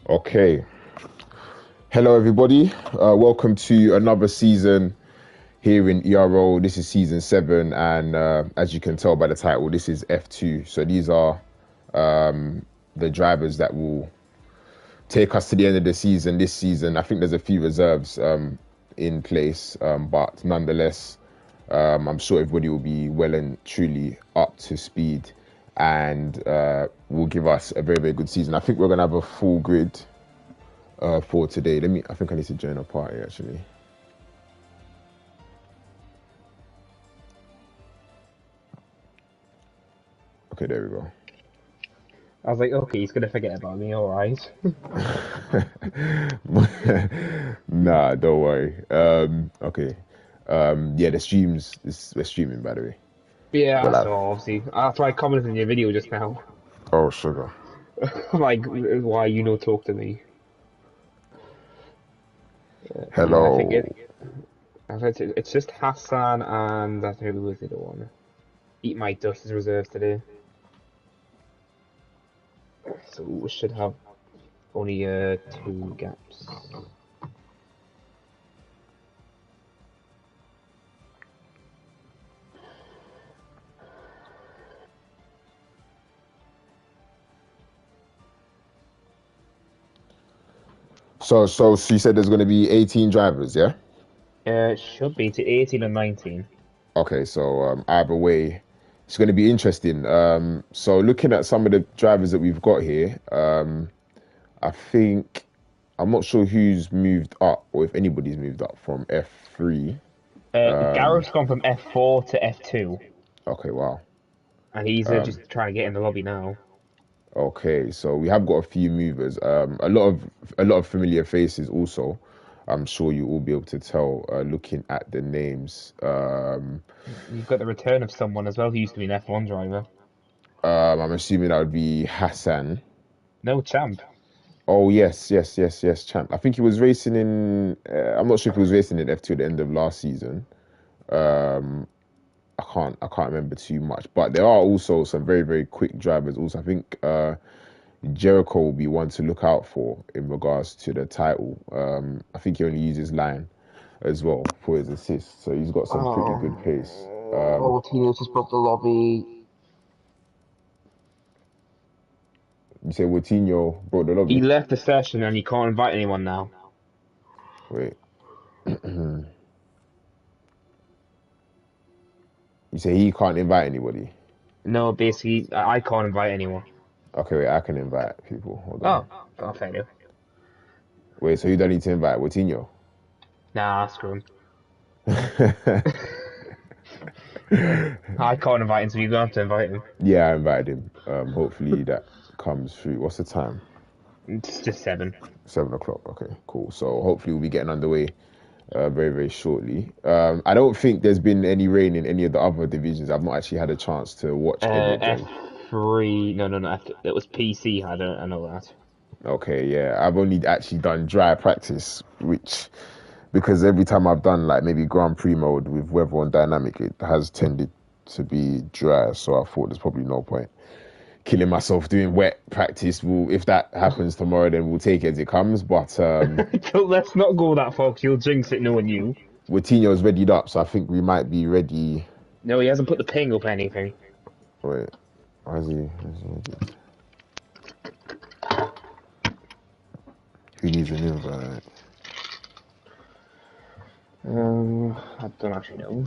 Okay. Hello, everybody. Welcome to another season here in Ero. This is season 7, and as you can tell by the title, this is F2. So these are the drivers that will take us to the end of the season. This season, I think there's a few reserves in place, but nonetheless, I'm sure everybody will be well and truly up to speed, and will give us a very, very good season. I think we're gonna have a full grid for today. I think I need to join a party actually. Okay, there we go. I was like, okay, he's gonna forget about me, alright. Nah, don't worry. Okay. Yeah, we're streaming, by the way. Yeah, We're live. so obviously, that's why I commented in your video just now. Oh, sugar. Like, why you no talk to me? But yeah, Hello. I think it's just Hassan and I think who was the other one. Eat My Dust is reserved today. So we should have only 2 gaps. So she said there's going to be 18 drivers, yeah? It should be to 18 and 19. Okay, so either way, it's going to be interesting. So looking at some of the drivers that we've got here, I think I'm not sure who's moved up or if anybody's moved up from F3. Gareth's gone from F4 to F2, Okay, wow. and he's just trying to get in the lobby now. Okay, so we have got a few movers. A lot of familiar faces also. I'm sure you will be able to tell looking at the names. You've got the return of someone as well who used to be an F1 driver. I'm assuming that would be Hassan. No, Champ. Oh yes, champ. I think he was racing in. I'm not sure if he was racing in F2 at the end of last season. Um, I can't remember too much, but there are also some very, very quick drivers. Also, I think Jericho will be one to look out for in regards to the title. I think he only uses line as well for his assists, so he's got some pretty good pace. Tino's just broke the lobby. You say Coutinho brought the He lobby? left the session and he can't invite anyone now. Wait. You say he can't invite anybody? No, basically, I can't invite anyone. Okay, wait, I can invite people. Hold on. Oh, fair enough. Wait, so you don't need to invite Coutinho? Nah, screw him. I can't invite him, so you don't have to invite him. Yeah, I invited him. Hopefully that comes through. What's the time? It's just 7. 7 o'clock. Okay, cool. So hopefully we'll be getting underway very, very shortly. I don't think there's been any rain in any of the other divisions. I've not actually had a chance to watch any of them. F3, no, it was PC, I know that. Okay, yeah. I've only actually done dry practice, which, because every time I've done like maybe Grand Prix mode with weather on dynamic, it has tended to be dry. So I thought there's probably no point killing myself doing wet practice. If that happens tomorrow, then we'll take it as it comes. But Let's not go that far, 'cause you'll jinx it knowing you. Coutinho's readied up, so I think we might be ready. No, he hasn't put the ping up anything. Wait, why is he ready? Who needs an invite? I don't actually know.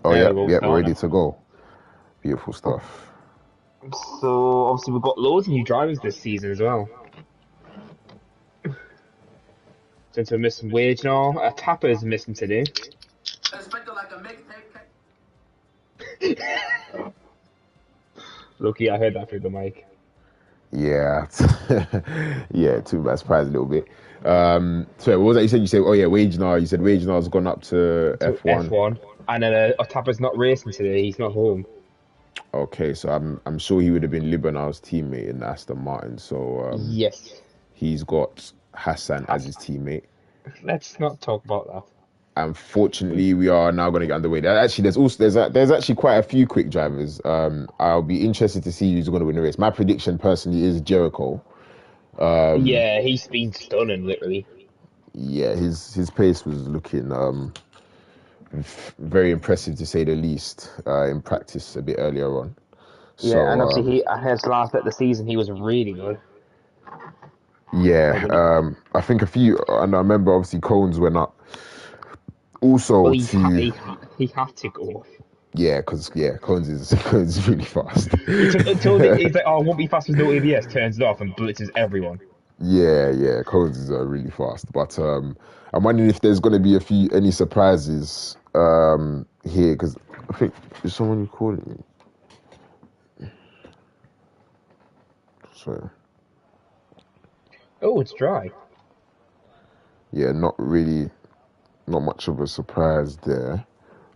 Oh There yeah, we go, yeah, we're starting. ready to go. Beautiful stuff. So obviously we've got loads of new drivers this season as well. Since we're missing Wage now, Tapper's missing today. Lucky I heard that through the mic. Yeah, yeah, too bad. Surprised a little bit. So what was that you said? You said, oh yeah, Wagenar. You said Wagenar's gone up to To F1. F1. And then Tapper's not racing today, he's not home. Okay, so I'm sure he would have been Libanar's teammate in Aston Martin. So Yes. he's got Hassan as his teammate. Let's not talk about that. Unfortunately, we are now going to get underway. Actually, there's actually quite a few quick drivers. I'll be interested to see who's going to win the race. My prediction personally is Jericho. Yeah, he's been stunning, literally. Yeah, his pace was looking very impressive to say the least in practice a bit earlier on. Yeah, and So obviously his last bit of the season, he was really good. Like yeah, when he, I think a few, and I remember obviously Cones went up well, also to he had to go off. yeah, because yeah, Cones is really fast. He told it, he's like, oh, I won't be fast with no ABS, turns it off and blitzes everyone. Yeah, Cones is really fast. But I'm wondering if there's going to be any surprises here because I think is someone calling me. So Oh, it's dry. yeah, not much of a surprise there.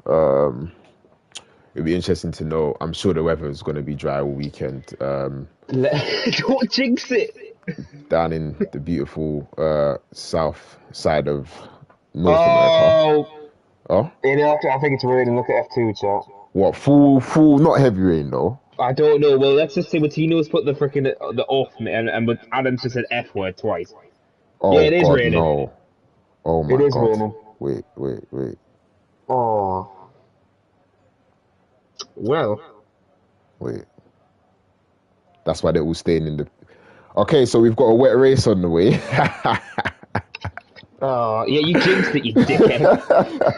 Um, It'd be interesting to know. I'm sure the weather is going to be dry all weekend. Don't jinx it. Down in the beautiful south side of North America. Oh, Oh, I think it's raining. Look at F2 chat. what full, not heavy rain though. I don't know. Well, let's just say Martino's put the freaking the off, and but Adams just said F word twice. Yeah, Oh it is God, raining. no. Oh It my is God. raining. Wait. Oh, well. Wait. That's why they're all staying in the. Okay, so we've got a wet race on the way. Oh, yeah, you jinxed it, you dickhead.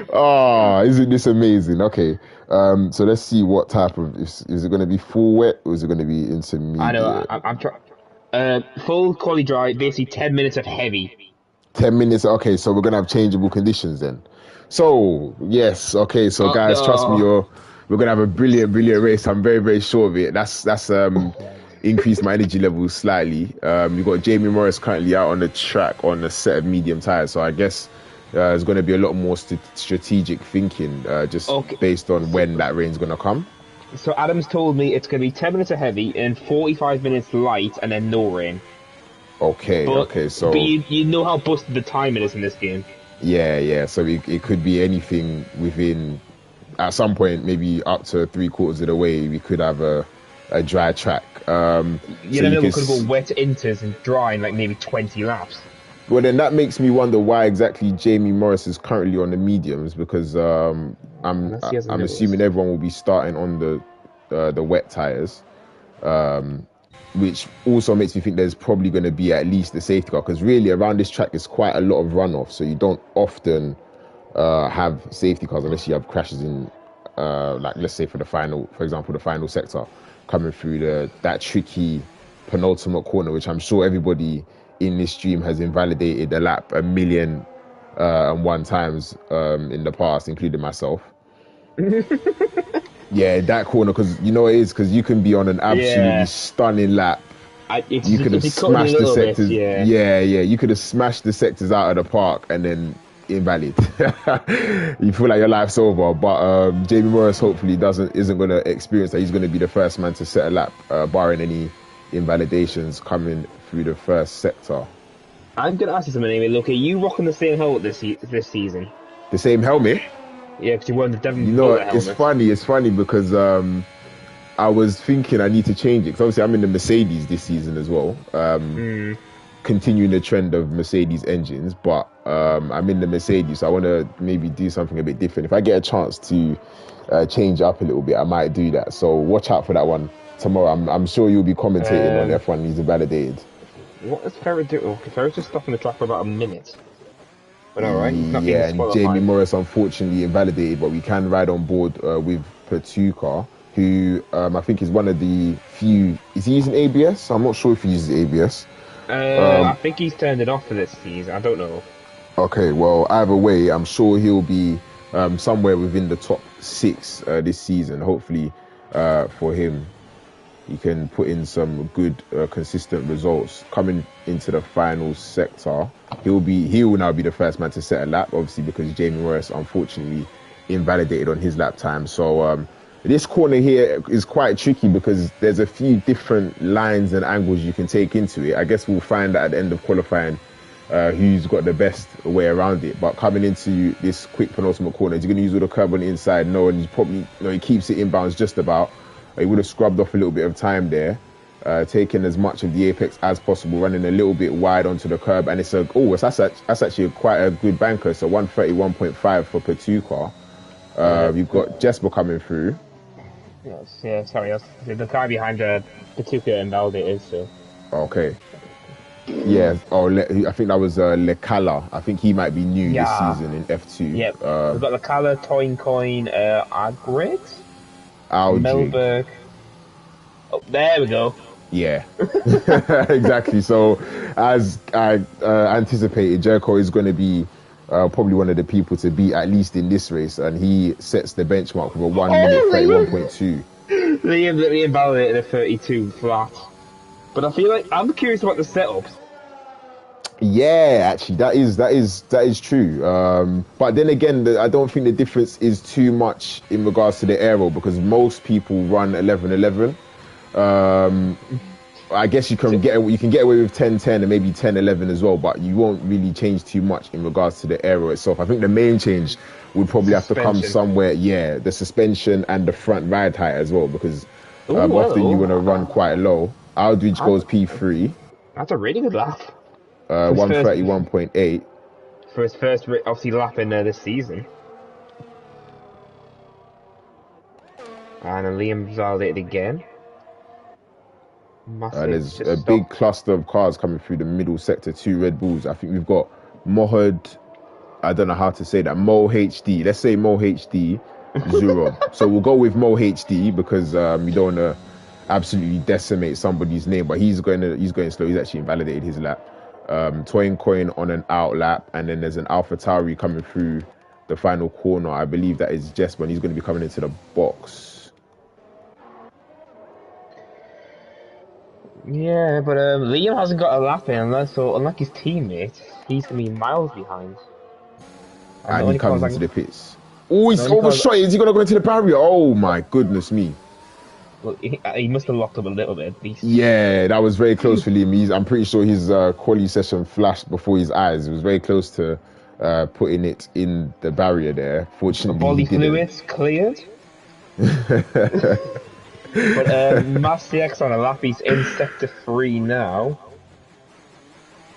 Oh, isn't this amazing? Okay, so let's see what type of is it going to be full wet or is it going to be I know. intermediate? I'm trying. Full quali dry, basically 10 minutes of heavy. 10 minutes. Okay, so we're gonna have changeable conditions then. So yes, okay. So guys, trust me, No. we're gonna have a brilliant race. I'm very sure of it. That's increased my energy levels slightly. We've got Jamie Morris currently out on the track on a set of medium tires, so I guess there's going to be a lot more strategic thinking just Okay. based on when that rain's going to come. So Adams told me it's going to be 10 minutes of heavy and 45 minutes light and then no rain. Okay, so but you know how busted the timing is in this game. yeah. So it could be anything within. At some point, maybe up to 3/4 of the way, we could have a dry track. You never know, we could go wet inters and dry in like maybe 20 laps. Well, then that makes me wonder why exactly Jamie Morris is currently on the mediums because I'm assuming everyone will be starting on the wet tires, which also makes me think there's probably going to be at least a safety car because really around this track is quite a lot of runoff, so you don't often have safety cars unless you have crashes in, like let's say for example, the final sector coming through that tricky penultimate corner, which I'm sure everybody in this stream has invalidated a lap 1,000,001 times in the past, including myself. Yeah, that corner, because you know what it is, because you can be on an absolutely stunning lap. You could have smashed the sectors. Yeah, you could have smashed the sectors out of the park and then invalid. You feel like your life's over, but Jamie Morris hopefully isn't going to experience that. He's going to be the first man to set a lap, barring any invalidations coming through the first sector. I'm going to ask you something anyway. Look, are you rocking the same helmet this season? The same helmet? Yeah, because you're wearing the Devon. You know, it's funny because I was thinking I need to change it because obviously I'm in the Mercedes this season as well. Continuing the trend of Mercedes engines, but I'm in the Mercedes, so I want to maybe do something a bit different. If I get a chance to change up a little bit, I might do that. So watch out for that one tomorrow. I'm sure you'll be commentating on F1 News Validated. What is Ferrer doing? Okay, Ferrer's just stopping the track for about a minute. But alright, yeah, and Jamie Morris unfortunately invalidated, but we can ride on board with Pertuca, who I think is one of the few. Is he using ABS? I'm not sure if he uses ABS. I think he's turned it off for this season. I don't know. Okay, well, either way, I'm sure he'll be somewhere within the top 6 this season. Hopefully, for him, he can put in some good, consistent results. Coming into the final sector, he will now be the first man to set a lap, obviously because Jamie Morris unfortunately invalidated on his lap time. So this corner here is quite tricky because there's a few different lines and angles you can take into it. I guess we'll find that at the end of qualifying who's got the best way around it. But coming into this quick penultimate corner, is he going to use all the curb on the inside? No, and he's probably, he keeps it inbounds just about. He would have scrubbed off a little bit of time there, taking as much of the apex as possible, running a little bit wide onto the curb, and that's actually quite a good banker. So 131.5 for Patuka. You've got Jesper coming through. Yes, yeah, sorry, the guy behind Patuka and Valde is so. Okay. Yeah. Oh, I think that was Lekala. I think he might be new this season in F2. Yep. We've got Lekala, Toincoin, Agrid, Algie. Melberg. Oh, there we go. Yeah, exactly. So, as I anticipated, Jericho is going to be probably one of the people to beat, at least in this race, and he sets the benchmark with a 1 minute 31.2. Liam validated a 32 flat. But I feel like I'm curious about the setups. Yeah, actually, that is true. But then again, I don't think the difference is too much in regards to the aero, because most people run 11-11. I guess you can get away with 10-10 and maybe 10-11 as well, but you won't really change too much in regards to the aero itself. I think the main change would probably have to come somewhere. Yeah, the suspension and the front ride height as well, because often you want to run quite low. Aldridge goes P3. That's a really good lap. 131.8 for his first obviously lap in this season. And then Liam validated again. There's a big cluster of cars coming through the middle sector, 2 Red Bulls. I think we've got Mohd, I don't know how to say that, Mo HD. Let's say Mo HD, Zero. So we'll go with Mo HD because we don't want to absolutely decimate somebody's name, but he's going slow. He's actually invalidated his lap. Toincoin on an out lap, and then there's an AlphaTauri coming through the final corner. I believe that is Jesper, and he's going to be coming into the box. Yeah, but Liam hasn't got a lap in, so unlike his teammates, he's going to be miles behind. And he comes into the pits. Oh, he's overshot. Is he going to go into the barrier? Oh my goodness me. Well, he must have locked up a little bit at least. Yeah, that was very close for Liam. I'm pretty sure his quali session flashed before his eyes. It was very close to putting it in the barrier there. Fortunately, body fluids cleared. But Mastiax on a lap, he's in sector 3 now.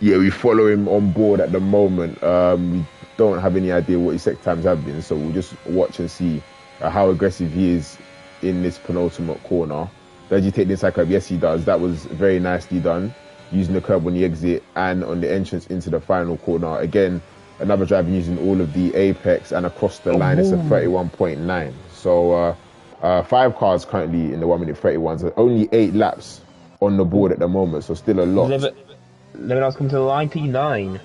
Yeah, we follow him on board at the moment. We don't have any idea what his sector times have been, so we'll just watch and see how aggressive he is in this penultimate corner. Does he take the inside curb? Yes, he does. That was very nicely done, using the curb on the exit and on the entrance into the final corner. Again, another driver using all of the apex, and across the line it's a 31.9. So 5 cars currently in the 1 minute 31. So only 8 laps on the board at the moment, so still a lot. Livinal's come to the line P9.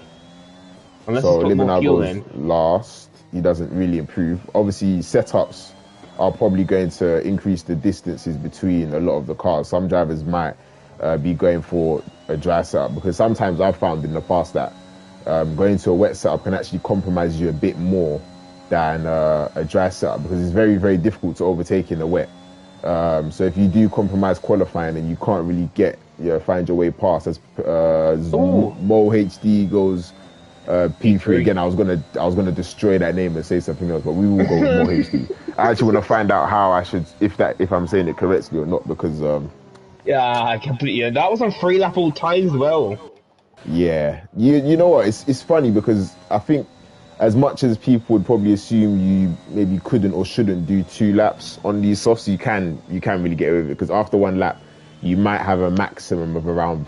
So Livinal goes last. He doesn't really improve. Obviously, setups are probably going to increase the distances between a lot of the cars. Some drivers might be going for a dry setup, because sometimes I've found in the past that going to a wet setup can actually compromise you a bit more than a dry setup, because it's very, very difficult to overtake in the wet. So if you do compromise qualifying and you can't really find your way past, as Mo HD goes P3 again. I was gonna destroy that name and say something else, but we will go with Mo HD. I actually want to find out how I should, if I'm saying it correctly or not, because yeah, I completely. That was on 3 lap all times as well. Yeah, you know what? It's funny because I think, as much as people would probably assume you maybe couldn't or shouldn't do 2 laps on these softs, you can really get away with it, because after 1 lap you might have a maximum of around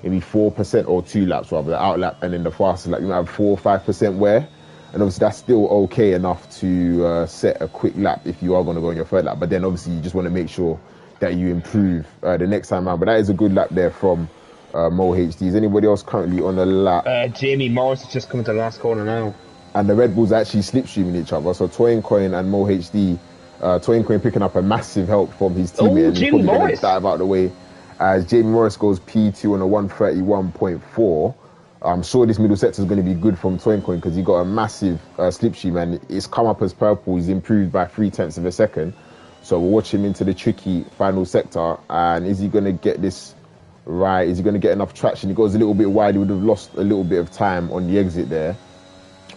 maybe 4%, or 2 laps rather, the out lap, and then the fastest lap you might have 4 or 5% wear, and obviously that's still okay enough to set a quick lap if you are going to go on your 3rd lap. But then obviously you just want to make sure that you improve the next time out. But that is a good lap there from Mo HD. Is anybody else currently on the lap? Jamie Morris is just coming to the last corner now. And the Red Bulls are actually slipstreaming each other. So Toincoin and Mo HD, Toincoin picking up a massive help from his teammate. And he's probably going to dive out of the way as Jamie Morris goes P2 on a 131.4. I'm sure this middle sector is going to be good from Toincoin, because he got a massive slipstream, and it's come up as purple. He's improved by 0.3 of a second. So we'll watch him into the tricky final sector. And is he going to get this right. Is he going to get enough traction? He goes a little bit wide. He would have lost a little bit of time on the exit there.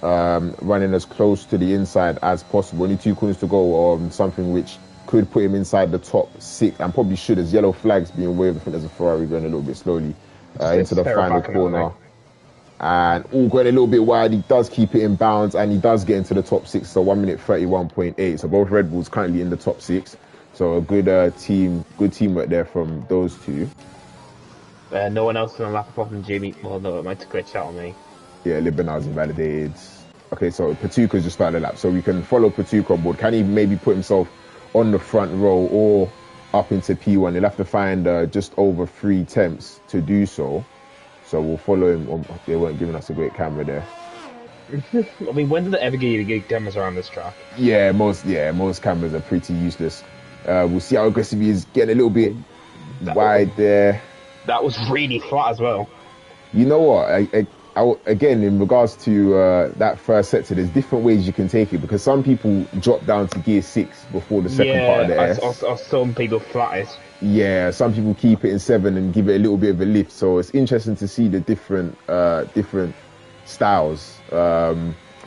Running as close to the inside as possible. Only 2 corners to go on something which could put him inside the top 6 and probably should, as yellow flags being waved. I think there's a Ferrari going a little bit slowly into the final corner. And all going a little bit wide. He does keep it in bounds and he does get into the top 6. So 1 minute 31.8. So both Red Bulls currently in the top 6. So a good good teamwork there from those two. No one else on the lap apart from Jamie. Well, no, it might have glitched out on me. Yeah, Libernau's invalidated. Okay, so Patuka's just started the lap. So we can follow Patuka on board. Can he maybe put himself on the front row or up into P1? He'll have to find just over 3 attempts to do so. So we'll follow him. They weren't giving us a great camera there. I mean, when did they ever give you good cameras around this track? Yeah, most cameras are pretty useless. We'll see how aggressive he is. Getting a little bit wide there. That was really flat as well. You know what? Again, in regards to that first sector, there's different ways you can take it because some people drop down to gear 6 before the second part of the S. Or some people flat it. Yeah, some people keep it in 7 and give it a little bit of a lift. So it's interesting to see the different styles. But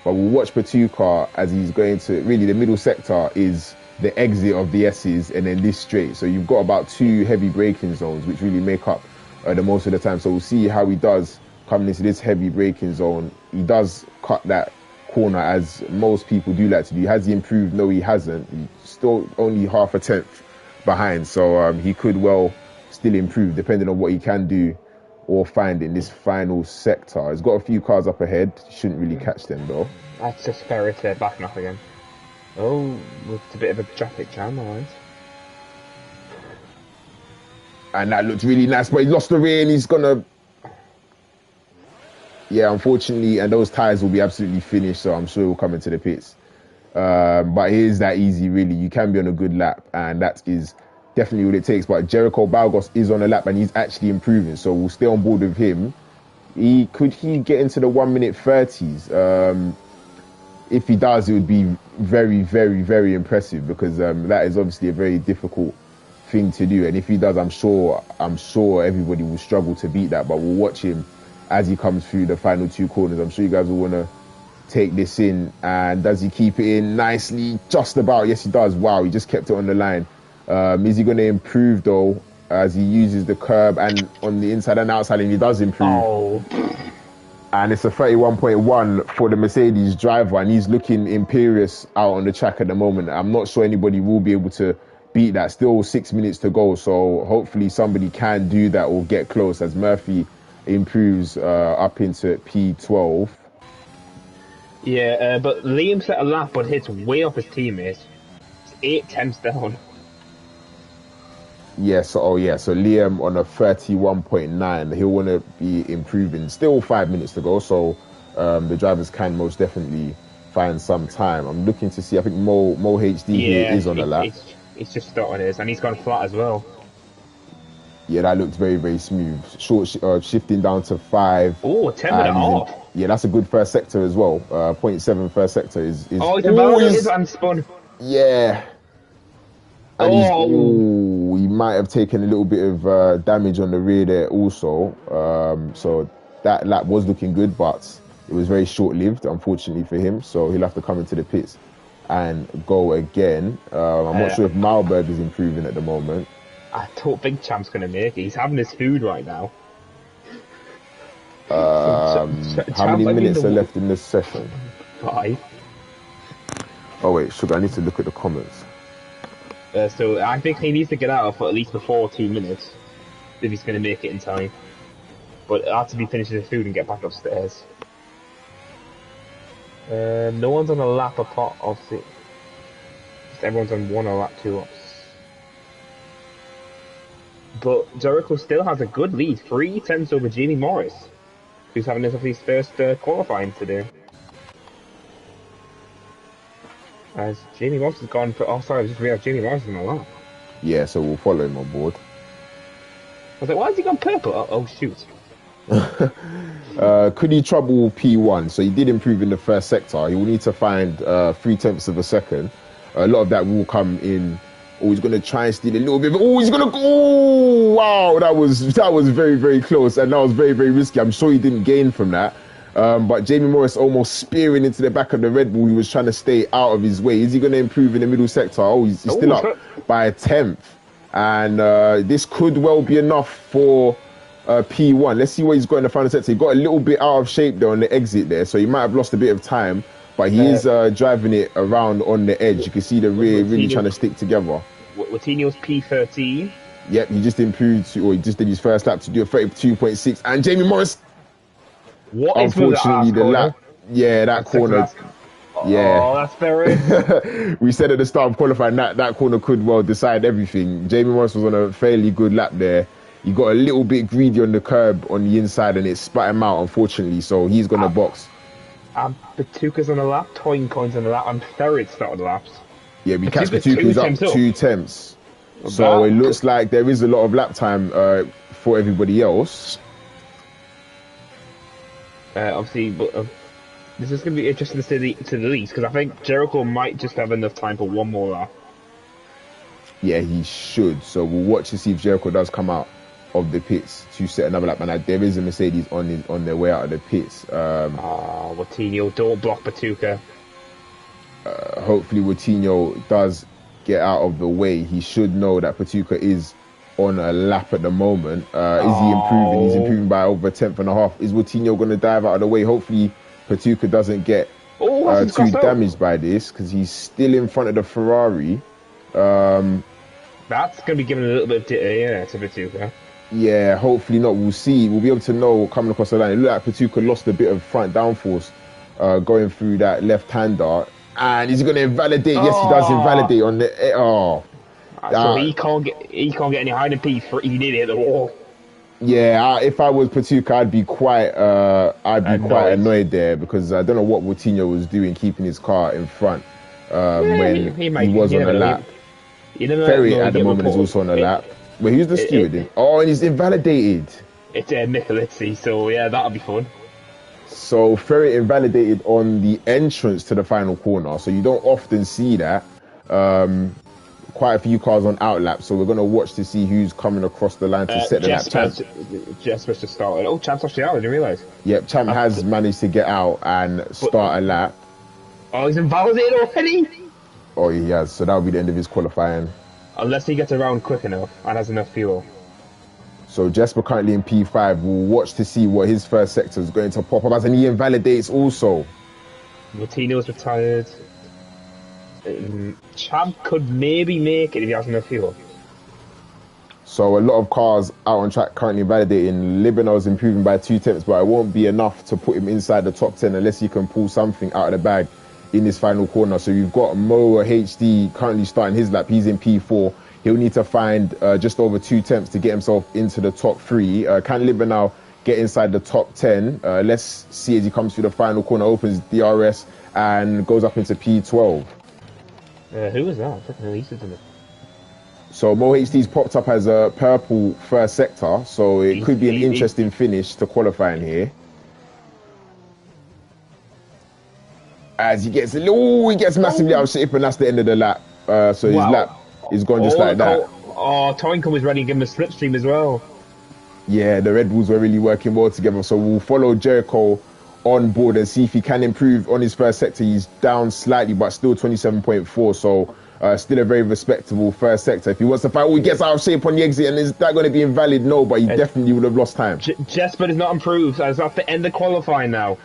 we'll watch Patuka as he's going to, really the middle sector is the exit of the S's and then this straight. So you've got about 2 heavy braking zones which really make up the most of the time. So we'll see how he does coming into this heavy braking zone. He does cut that corner as most people do like to do. Has he improved? No, he hasn't. He's still only half a tenth behind. So he could well still improve depending on what he can do or find in this final sector. He's got a few cars up ahead. Shouldn't really catch them though. That's just fair to backing up again. Oh, it's a bit of a traffic jam, alright. And that looked really nice, but he lost the rear and he's gonna... Yeah, unfortunately, and those tyres will be absolutely finished, so I'm sure he'll come into the pits. But it is that easy, really. You can be on a good lap, and that is definitely what it takes. But Jericho Balgos is on a lap, and he's actually improving, so we'll stay on board with him. Could he get into the 1 minute 30s? If he does, it would be very, very, very impressive because that is obviously a very difficult thing to do. And if he does, I'm sure everybody will struggle to beat that. But we'll watch him as he comes through the final 2 corners. I'm sure you guys will want to take this in. And does he keep it in nicely? Just about. Yes, he does. Wow, he just kept it on the line. Is he going to improve though as he uses the curb and on the inside and outside, and he does improve? Oh. And it's a 31.1 for the Mercedes driver, and he's looking imperious out on the track at the moment. I'm not sure anybody will be able to beat that. Still 6 minutes to go, so hopefully somebody can do that or get close as Murphy improves up into P12. Yeah, but Liam set a lap, but hits way off his teammate. It's 8 tenths down. Yeah, so Liam on a 31.9. He'll want to be improving. Still 5 minutes to go, so the drivers can most definitely find some time. I'm looking to see. I think Mo HD here is on the lap. It's just started his, and he's gone flat as well. Yeah, that looked very, very smooth. Short shifting down to 5. Oh, 10.5. Yeah, that's a good first sector as well. 0.7 first sector is. Oh, he's invalidated and spun. Yeah. And he might have taken a little bit of damage on the rear there also. So that lap was looking good, but it was very short-lived, unfortunately for him. So he'll have to come into the pits and go again. I'm not sure if Malberg is improving at the moment. I thought Big Champ's going to make it. He's having his food right now. How many minutes are left in this session? 5. Oh wait, Sugar, I need to look at the comments. So I think he needs to get out for at least before 2 minutes if he's going to make it in time. But after he finishes his food and get back upstairs. No one's on a lap apart of it. Everyone's on 1 or lap 2 ups. But Jericho still has a good lead, 3 tenths over Jamie Morris, who's having his first qualifying to do. As Jamie Morris has gone for... Oh, sorry, I just realised Jamie Morris is on the lap. Yeah, so we'll follow him on board. I was like, why has he gone purple? Oh shoot. Could he trouble P1? So he did improve in the first sector. He will need to find 3 tenths of a second. A lot of that will come in Oh, he's going to try and steal a little bit. Oh, he's going to go. Oh, wow. That was very, very close. And that was very, very risky. I'm sure he didn't gain from that. But Jamie Morris almost spearing into the back of the Red Bull. He was trying to stay out of his way. Is he going to improve in the middle sector? Oh, he's still up by a 10th. And this could well be enough for P1. Let's see what he's got in the final sector. He got a little bit out of shape there on the exit there. So he might have lost a bit of time. But he is driving it around on the edge. You can see the rear really trying to stick together. Watinho's P13. Yep, he just improved, or he just did his first lap to do a 32.6. And Jamie Morris, unfortunately, the lap. Yeah, that corner. Yeah. Oh, that's very. We said at the start of qualifying that corner could well decide everything. Jamie Morris was on a fairly good lap there. He got a little bit greedy on the curb on the inside and it spat him out, unfortunately. So he's going to box. Patuka's on the lap, Toincoin's on the lap, and Ferret started the laps. Yeah, we catch Patuka's up 2 temps. So it looks like there is a lot of lap time for everybody else. Obviously, but this is going to be interesting to the least, because I think Jericho might just have enough time for one more lap. Yeah, he should. So we'll watch to see if Jericho does come out of the pits to set another lap. And there is a Mercedes on their way out of the pits. Watinho, don't block Patuka. Hopefully Watinho does get out of the way. He should know that Patuka is on a lap at the moment. Is he improving? He's improving by over a 10th and a half. Is Watinho going to dive out of the way? Hopefully Patuka doesn't get too damaged by this, because he's still in front of the Ferrari. That's going to be giving a little bit of to Patuka. Yeah, hopefully not. We'll see. We'll be able to know coming across the line. It looked like Patuka lost a bit of front downforce going through that left-hander. And is he going to invalidate? Yes, he does invalidate on the... So he can't get any higher than P3. He did hit the wall. Yeah, if I was Patuka, I'd be quite annoyed there, because I don't know what Watinho was doing, keeping his car in front when he was on the lap. Ferry at the moment is also on the lap. Wait, who's the steward? And he's invalidated. It's Michelizzi, so yeah, that'll be fun. So Ferry invalidated on the entrance to the final corner, so you don't often see that. Quite a few cars on outlap, so we're going to watch to see who's coming across the line to set the lap. Jasper's just started. Oh, Champ's actually out, I didn't realise. Yep, Champ has managed to get out and start a lap. Oh, he's invalidated already? Oh, he has, so that'll be the end of his qualifying. Unless he gets around quick enough and has enough fuel. So Jesper currently in P5. We'll watch to see what his first sector is going to pop up as, and he invalidates also. Martino's retired. Champ could maybe make it if he has enough fuel. So a lot of cars out on track currently validating. Libano's improving by 2 tenths, but it won't be enough to put him inside the top 10 unless he can pull something out of the bag in this final corner. So you've got Moa HD currently starting his lap. He's in P4. He'll need to find just over 2 tenths to get himself into the top 3. Can Libano get inside the top 10? Let's see as he comes through the final corner, opens DRS and goes up into P12. Who was that? Fucking released it to me. So Mo HD's popped up as a purple first sector, so it could be an interesting finish to qualifying here. As he gets massively out of shape, and that's the end of the lap. So his lap is gone just like that. Toinco was ready to give him a slipstream as well. Yeah, the Red Bulls were really working well together. So we'll follow Jericho on board and see if he can improve on his first sector. He's down slightly, but still 27.4. So still a very respectable first sector. If he wants to fight, he gets out of shape on the exit, and is that going to be invalid? No, but he definitely would have lost time. Jesper is not improved. So it's at the end of qualifying now.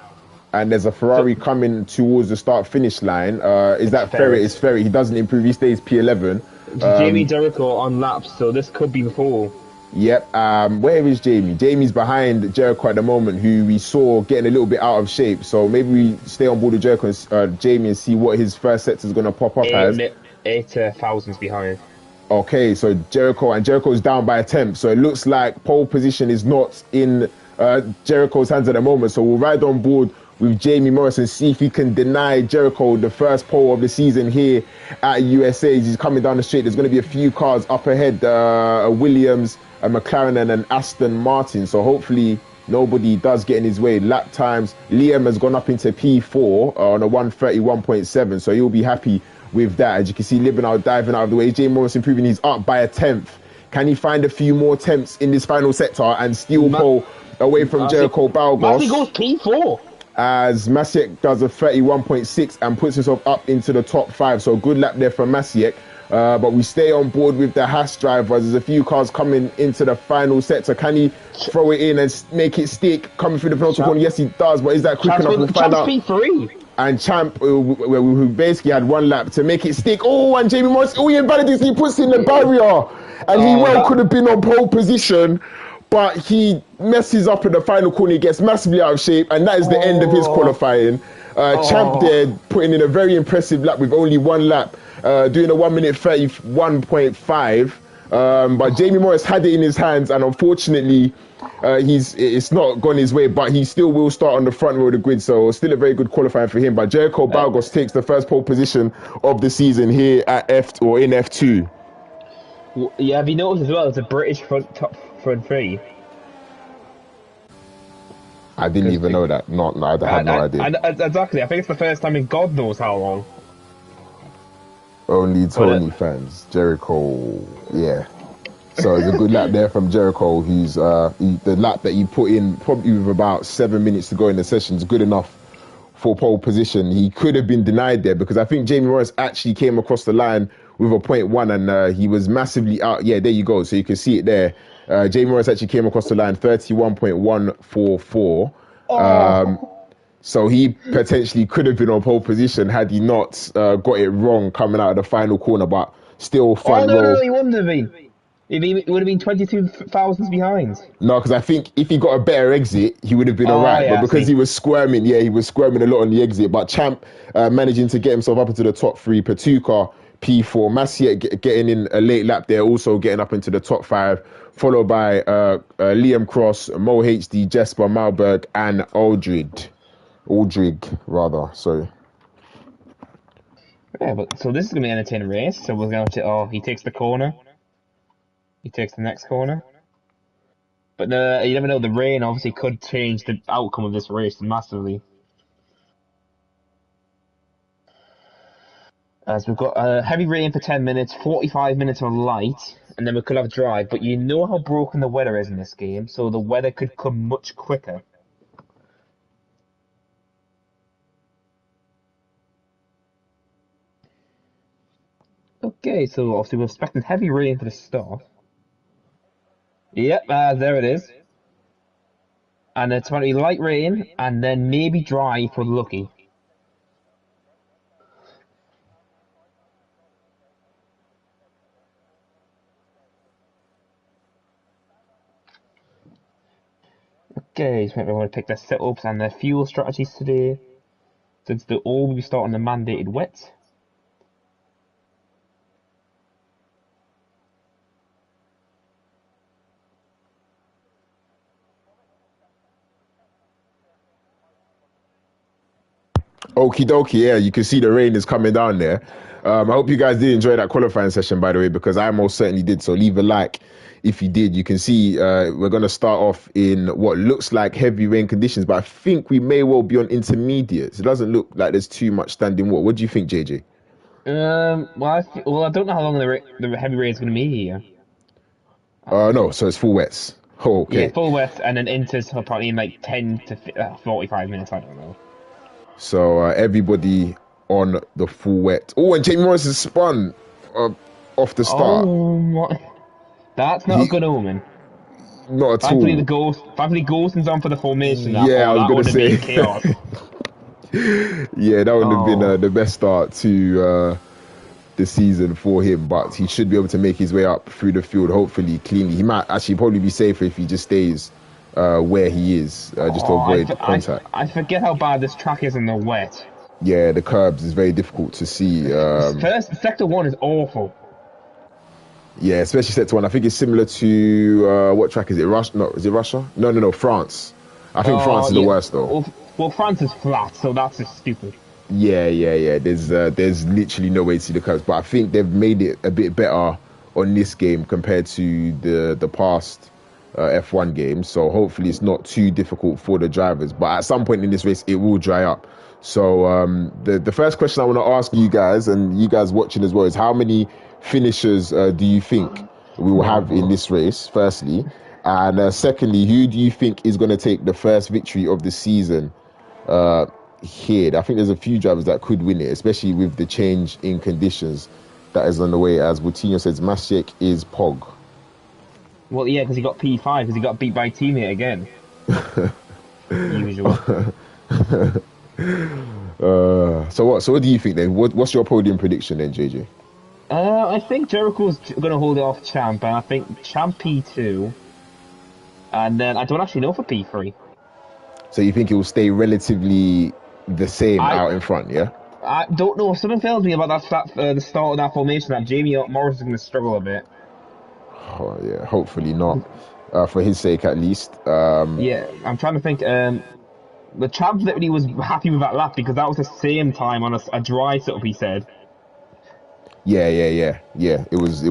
And there's a Ferrari coming towards the start-finish line. Is that Ferret? It's Ferret. He doesn't improve. He stays P11. Jamie Jericho on laps, so this could be the fall. Yep. Where is Jamie? Jamie's behind Jericho at the moment, who we saw getting a little bit out of shape. So maybe we stay on board with Jericho and Jamie and see what his first sector is going to pop up as. 8 thousandths behind. Okay, so Jericho's down by a tenth. So it looks like pole position is not in Jericho's hands at the moment. So we'll ride on board with Jamie Morris and see if he can deny Jericho the first pole of the season here at USA. He's coming down the straight. There's going to be a few cars up ahead, a Williams, a McLaren and an Aston Martin. So hopefully nobody does get in his way. Lap times, Liam has gone up into P4 on a 131.7. So he'll be happy with that. As you can see, Libenow diving out of the way. Jamie Morris improving. He's up by a 10th. Can he find a few more attempts in this final sector and steal pole away from Jericho Balgos? Massey goes P4. As Masiek does a 31.6 and puts himself up into the top 5. So good lap there from Masiek. But we stay on board with the Haas drivers. There's a few cars coming into the final sector. Can he throw it in and make it stick? Coming through the penalty corner, yes he does. But is that quick enough? We'll find out. P3. And Champ, who basically had one lap to make it stick. Oh, and Jamie Morris, he invalidates. He puts in the barrier, and he could have been on pole position. But he messes up in the final corner. He gets massively out of shape, and that is the end of his qualifying. Champ there putting in a very impressive lap with only one lap, doing a 1 minute 31.5. But Jamie Morris had it in his hands, and unfortunately, it's not gone his way. But he still will start on the front row of the grid, so still a very good qualifying for him. But Jericho Balgos takes the first pole position of the season here at in F2. Yeah, have you noticed as well? It's a British front three. I didn't even know that. No, I had no idea. Exactly. I think it's the first time in God knows how long. Only Tony fans. Jericho, yeah. So it's a good lap there from Jericho. Who's the lap that you put in probably with about 7 minutes to go in the session is good enough for pole position. He could have been denied there because I think Jamie Morris actually came across the line with a 0.1 and he was massively out. Yeah, there you go. So you can see it there. Jamie Morris actually came across the line 31.144. So he potentially could have been on pole position had he not got it wrong coming out of the final corner, but still front row. No, he wouldn't have been. It would have been 22 thousandths behind. No, because I think if he got a better exit, he would have been all right. Yeah, but because he was squirming, he was squirming a lot on the exit. But Champ managing to get himself up into the top 3. Patuka, P4. Masiek getting in a late lap there, also getting up into the top 5. Followed by Liam Cross, Mo HD, Jesper Malberg, and Aldrig, sorry. Yeah, but so this is going to be an entertaining race. So we're going to, he takes the corner. He takes the next corner. But you never know, the rain obviously could change the outcome of this race massively. As we've got heavy rain for 10 minutes, 45 minutes of light, and then we could have dry. But you know how broken the weather is in this game, so the weather could come much quicker. Okay, so obviously we're expecting heavy rain for the start. Yep, there it is. And it's going to be light rain, and then maybe dry if we're lucky. Okay, so we want to pick their setups and their fuel strategies today, since they'll all be starting the mandated wet. Okie dokie, yeah, you can see the rain is coming down there. I hope you guys did enjoy that qualifying session, by the way, because I most certainly did. So leave a like if you did. You can see we're going to start off in what looks like heavy rain conditions, but I think we may well be on intermediates. It doesn't look like there's too much standing water. What do you think, JJ? Well, I don't know how long the heavy rain is going to be here. No, so it's full wets. Oh, okay. Yeah, full wet, and then enters probably in like 10 to 45 minutes, I don't know. So everybody on the full wet. Oh, and Jamie Morris has spun off the start. Oh, my. That's not a good omen. Not at Thankfully, all. Thankfully, Ghoston's on for the formation. Yeah, I was going to say. Chaos. Yeah, that would have been the best start to the season for him, but he should be able to make his way up through the field, hopefully cleanly. He might actually probably be safer if he just stays where he is, just to avoid contact. I forget how bad this track is in the wet. Yeah, the curbs is very difficult to see. Sector 1 is awful. Yeah, especially sector 1. I think it's similar to what track is it? Russia? No, is it Russia? No, France. I think France is the worst though. Well, France is flat, so that's just stupid. Yeah. There's literally no way to see the curbs, but I think they've made it a bit better on this game compared to the past F1 games. So hopefully it's not too difficult for the drivers. But at some point in this race, it will dry up. So the first question I want to ask you guys, and you guys watching as well, is how many finishers do you think we will have in this race, firstly? And secondly, who do you think is going to take the first victory of the season here? I think there's a few drivers that could win it, especially with the change in conditions that is on the way. As Coutinho says, Masiek is Pog. Well, yeah, because he got P5, because he got beat by a teammate again. Usual. So what do you think then? What's your podium prediction then, JJ? I think Jericho's going to hold it off Champ, and I think Champ P2, and then I don't actually know for P3. So you think it will stay relatively the same out in front, yeah? I don't know. Something tells me about the start of that formation that Jamie Morris is going to struggle a bit. Oh yeah, hopefully not, for his sake at least. Yeah, I'm trying to think. The Champ literally was happy with that lap because that was the same time on a dry setup. He said. Yeah. It was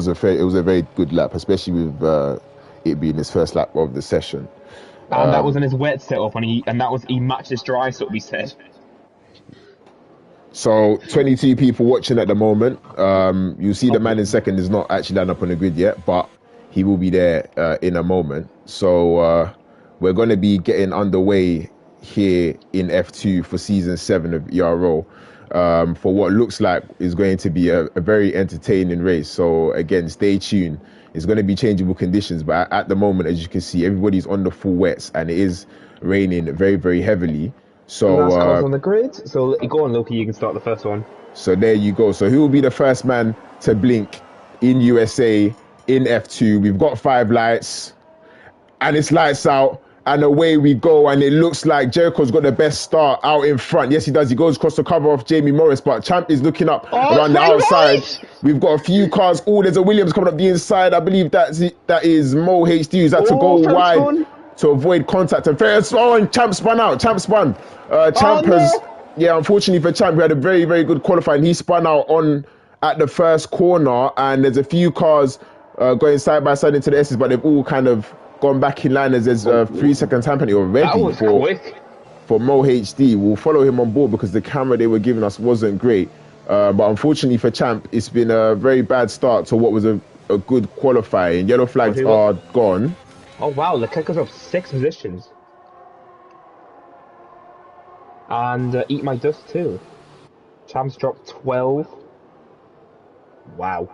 a very good lap, especially with it being his first lap of the session. And that was in his wet setup, and he matched his dry setup. He said. So 22 people watching at the moment. You see the man in second is not actually lined up on the grid yet, but he will be there in a moment. So we're going to be getting underway here in F2 for season 7 of ERO for what looks like is going to be a very entertaining race. So again, stay tuned. It's going to be changeable conditions, but at the moment, as you can see, everybody's on the full wets and it is raining very, very heavily. So last cars on the grid. So go on, Loki. You can start the first one. So there you go. So who will be the first man to blink in USA in F2? We've got 5 lights, and it's lights out, and away we go. And it looks like Jericho's got the best start out in front. Yes, he does. He goes across the cover of Jamie Morris, but Champ is looking up around the outside. We've got a few cars. Oh, there's a Williams coming up the inside. I believe that is Mo HD who's had to go wide to avoid contact. And Champ spun out. Champ spun. Champ has, unfortunately for Champ, he had a very, very good qualifying. He spun out at the first corner, and there's a few cars going side by side into the S's, but they've all kind of gone back in line as there's a 3-second time penalty already for Mo HD. We'll follow him on board because the camera they were giving us wasn't great. But unfortunately for Champ, it's been a very bad start to what was a good qualifying. Yellow flags are gone. Oh wow, Leclerc's up 6 positions. And Eat My Dust too. Champ's dropped 12. Wow.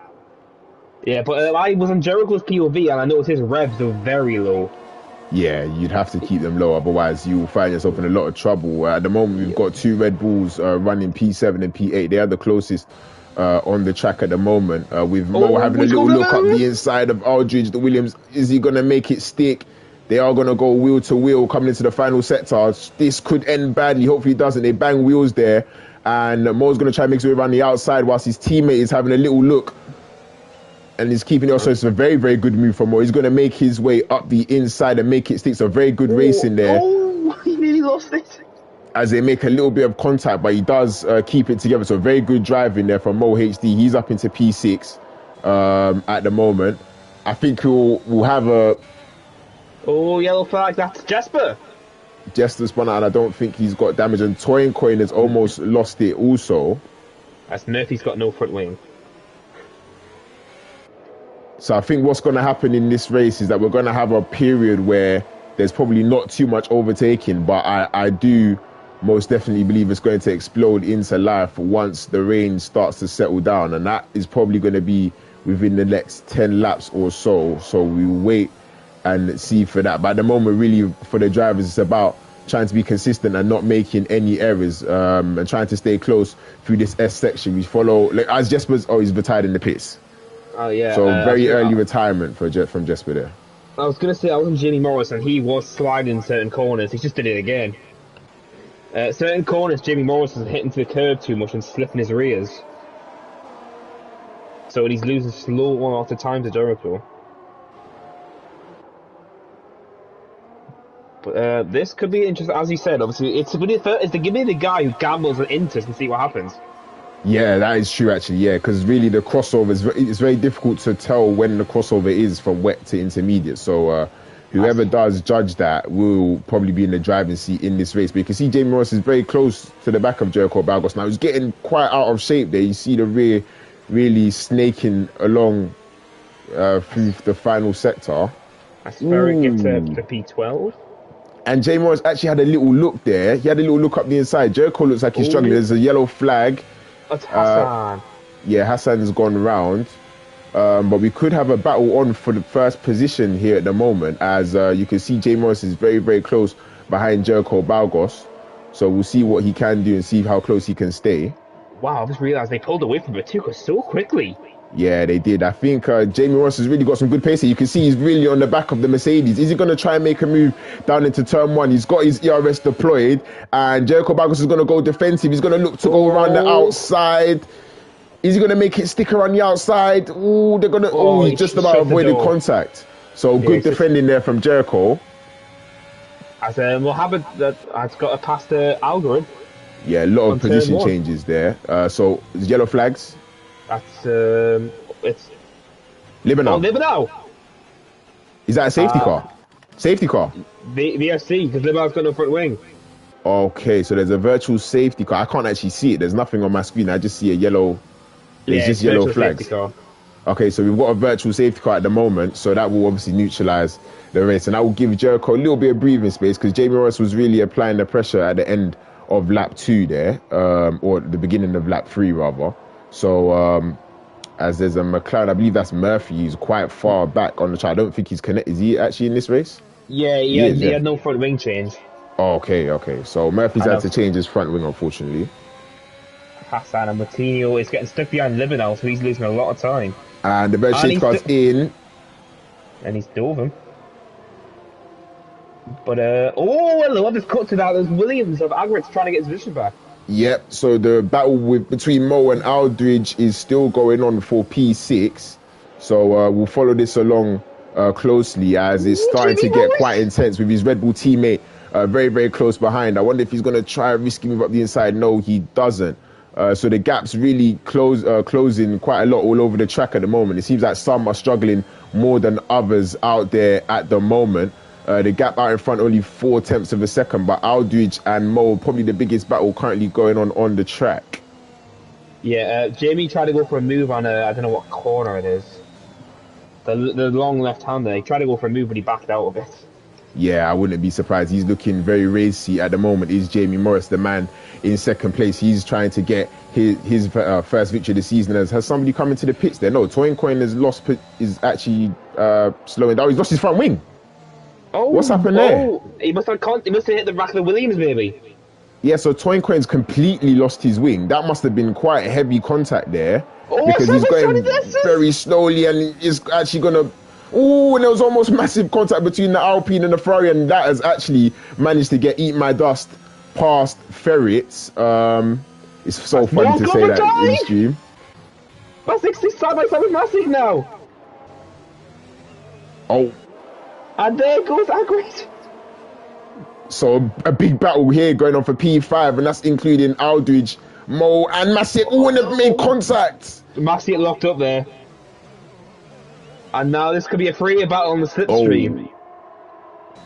Yeah, but I was on Jericho's POV and I noticed his revs were very low. Yeah, you'd have to keep them low, otherwise you'll find yourself in a lot of trouble. At the moment, we've got 2 Red Bulls running P7 and P8. They are the closest on the track at the moment. With Mo having a little look up the inside of Aldridge, the Williams, is he going to make it stick? They are going to go wheel to wheel coming into the final sector. This could end badly. Hopefully it doesn't. They bang wheels there. And Mo's going to try and make his way around the outside whilst his teammate is having a little look. And he's keeping it. So it's a very, very good move from Mo. He's going to make his way up the inside and make it stick. So very good racing there. Oh, he nearly lost it. As they make a little bit of contact, but he does keep it together. So very good driving there from Mo HD. He's up into P6 at the moment. I think we'll have a... Oh, yellow flag. That's Jesper. Jesper spun out, and I don't think he's got damage. And Toyin Coin has almost lost it also. That's Murphy's got no front wing. So I think what's going to happen in this race is that we're going to have a period where there's probably not too much overtaking, but I do most definitely believe it's going to explode into life once the rain starts to settle down, and that is probably going to be within the next 10 laps or so. So we'll wait and see for that. But at the moment, really, for the drivers, it's about trying to be consistent and not making any errors, and trying to stay close through this S section. We follow, like, as Jesper's, he's retired in the pits. Oh yeah. So very early retirement from Jesper there. I was going to say, I was on Jamie Morris and he was sliding in certain corners. He just did it again. Certain corners, Jamie Morris was hitting to the curb too much and slipping his rears. So he's losing slow one after time to Jericho. But this could be interesting, as you said. Obviously, it's to give me the guy who gambles an interest and see what happens. Yeah, that is true actually. Yeah, because really the crossover it's very difficult to tell when the crossover is from wet to intermediate. So whoever does judge that will probably be in the driving seat in this race. But you can see Jamie Morris is very close to the back of Jericho Balgos now. He's getting quite out of shape there. You see the rear really snaking along through the final sector. As Ferret gets to P12. And Jamie Morris actually had a little look there. He had a little look up the inside. Jericho looks like he's struggling. There's a yellow flag. That's Hassan. Yeah, Hassan's gone round. But we could have a battle on for the first position here at the moment, as you can see Jamie Morris is very, very close behind Jericho Balgos. So we'll see what he can do and see how close he can stay. Wow, I just realised they pulled away from Batuka so quickly. Yeah, they did. I think Jamie Morris has really got some good pace here. You can see he's really on the back of the Mercedes. Is he going to try and make a move down into turn one? He's got his ERS deployed, and Jericho Balgos is going to go defensive. He's going to look to go around the outside. Is he going to make it stick around the outside? Ooh, they're going to... Oh, he's just about avoided contact. So good defending there from Jericho. As Mohammed has got to pass the Algorithm. Yeah, a lot of position changes there. So yellow flags. That's it's Libano. Oh, Libano. Is that a safety car? Safety car. VSC, because Libano's got no front wing. Okay, so there's a virtual safety car. I can't actually see it. There's nothing on my screen. I just see a yellow. It's just yellow flags. Okay, so we've got a virtual safety car at the moment, so that will obviously neutralize the race, and that will give Jericho a little bit of breathing space, because Jamie Morris was really applying the pressure at the end of lap 2 there, or the beginning of lap 3 rather. So as there's a McLaren, I believe that's Murphy, he's quite far back on the track. I don't think he's connected. Is he actually in this race? Yeah, he had no front wing change. Oh, okay. So Murphy's had to change his front wing, unfortunately. Hassan and Martino is getting stuck behind Libano, so he's losing a lot of time. And the red shape car's in. And he's dove him. But, hello, I've just cut to that. There's Williams of Agrit's trying to get his position back. Yep, so the battle between Mo and Aldridge is still going on for P6. So we'll follow this along closely, as it's starting to get quite intense with his Red Bull teammate very, very close behind. I wonder if he's going to try a risky move up the inside. No, he doesn't. So the gap's really closing quite a lot all over the track at the moment. It seems like some are struggling more than others out there at the moment. The gap out in front only 0.4 of a second, but Aldridge and Mo probably the biggest battle currently going on the track. Yeah, Jamie tried to go for a move on I don't know what corner it is. The long left-hander. He tried to go for a move, but he backed out of it. Yeah, I wouldn't be surprised. He's looking very racy at the moment. Is Jamie Morris, the man in second place? He's trying to get his first victory of the season. Has somebody come into the pits there? No, Toyin Coin is actually slowing down. He's lost his front wing. Oh, what's happened there? He must have hit the back of the Williams, maybe. Yeah, so Toyin Coin's completely lost his wing. That must have been quite heavy contact there, because he's going very slowly, and he's actually going to... Oh, and there was almost massive contact between the Alpine and the Ferrari, and that has actually managed to Eat My Dust past Ferrets. It's so funny to say that in stream. Massic's side by side with Massic now. Oh. And there goes Agrit. So a big battle here going on for P5, and that's including Aldridge, Mo, and Massic. Oh, and they've made contact. Massic locked up there. And now this could be a three-way battle on the slipstream. Oh.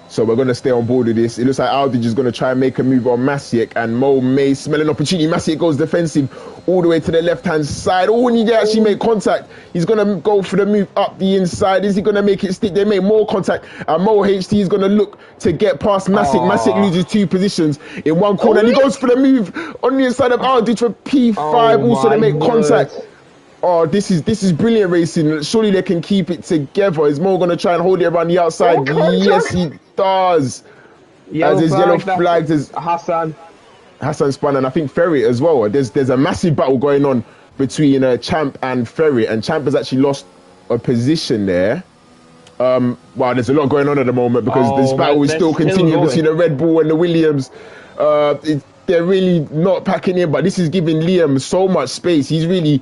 So we're going to stay on board with this. It looks like Aldridge is going to try and make a move on Massic, and Mo may smell an opportunity. Massic goes defensive all the way to the left-hand side. Oh, and he actually made contact. He's going to go for the move up the inside. Is he going to make it stick? They make more contact. And Mo HT is going to look to get past Massic. Massic loses 2 positions in one corner. And he goes for the move on the inside of Aldridge for P5. Also, they make contact. Oh, this is brilliant racing. Surely they can keep it together. Is Mo going to try and hold it around the outside? Yes, he does. As his yellow flags is Hassan spun, and I think Ferret as well. There's a massive battle going on between Champ and Ferret, and Champ has actually lost a position there. Wow, there's a lot going on at the moment, because this battle is still continuing between the Red Bull and the Williams. They're really not packing in, but this is giving Liam so much space. He's really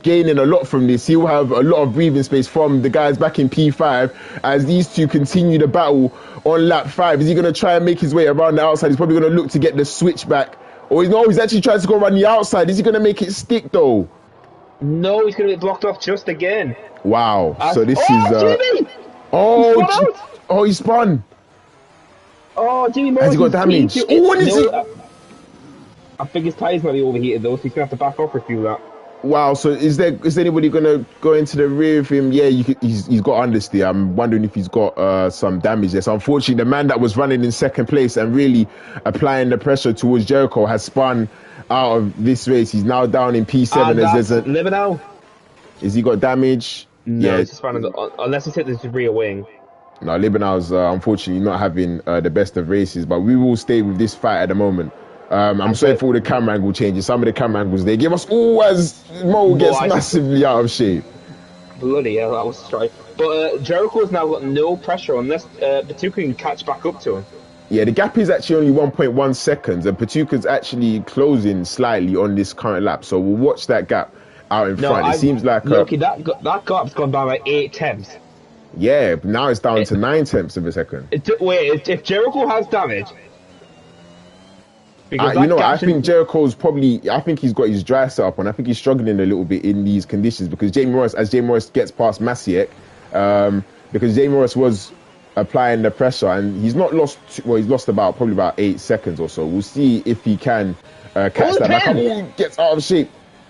gaining a lot from this. He'll have a lot of breathing space from the guys back in P5 as these two continue the battle on lap 5. Is he going to try and make his way around the outside? He's probably going to look to get the switch back. Or he's actually trying to go around the outside. Is he going to make it stick, though? No, he's going to get blocked off just again. Wow. So this is... Jimmy! He Oh, spun out. oh, he spun. Oh, Jimmy Has Morris, he got he's speed damage? to Oh, it. what is he? No, I think his tyres might be overheated though, so he's gonna have to back off for a few laps. Wow. So is anybody gonna go into the rear of him? Yeah, he's got understeer. I'm wondering if he's got some damage there. So unfortunately, the man that was running in second place and really applying the pressure towards Jericho has spun out of this race. He's now down in P7. And that's Libanow. Is he got damage? No, Yeah. he's just running unless he's hit this rear wing. No, Libanon's unfortunately not having the best of races, but we will stay with this fight at the moment. I'm sorry for all the camera angle changes. Some of the camera angles they give us as Mo gets massively out of shape. Bloody hell, that was straight. But Jericho's now got no pressure unless Batuka can catch back up to him. Yeah, the gap is actually only 1.1 seconds, and Patuka's actually closing slightly on this current lap. So we'll watch that gap out in front. It seems like Loki, that gap's gone down by 8 tenths. Yeah, now it's down to 9 tenths of a second. Wait, if Jericho has damage. I think Jericho's I think he's got his dry set up on. I think he's struggling a little bit in these conditions because as Jamie Morris gets past Masiek, because Jamie Morris was applying the pressure and he's not lost, he's lost probably about 8 seconds or so. We'll see if he can catch that back up. He gets out of shape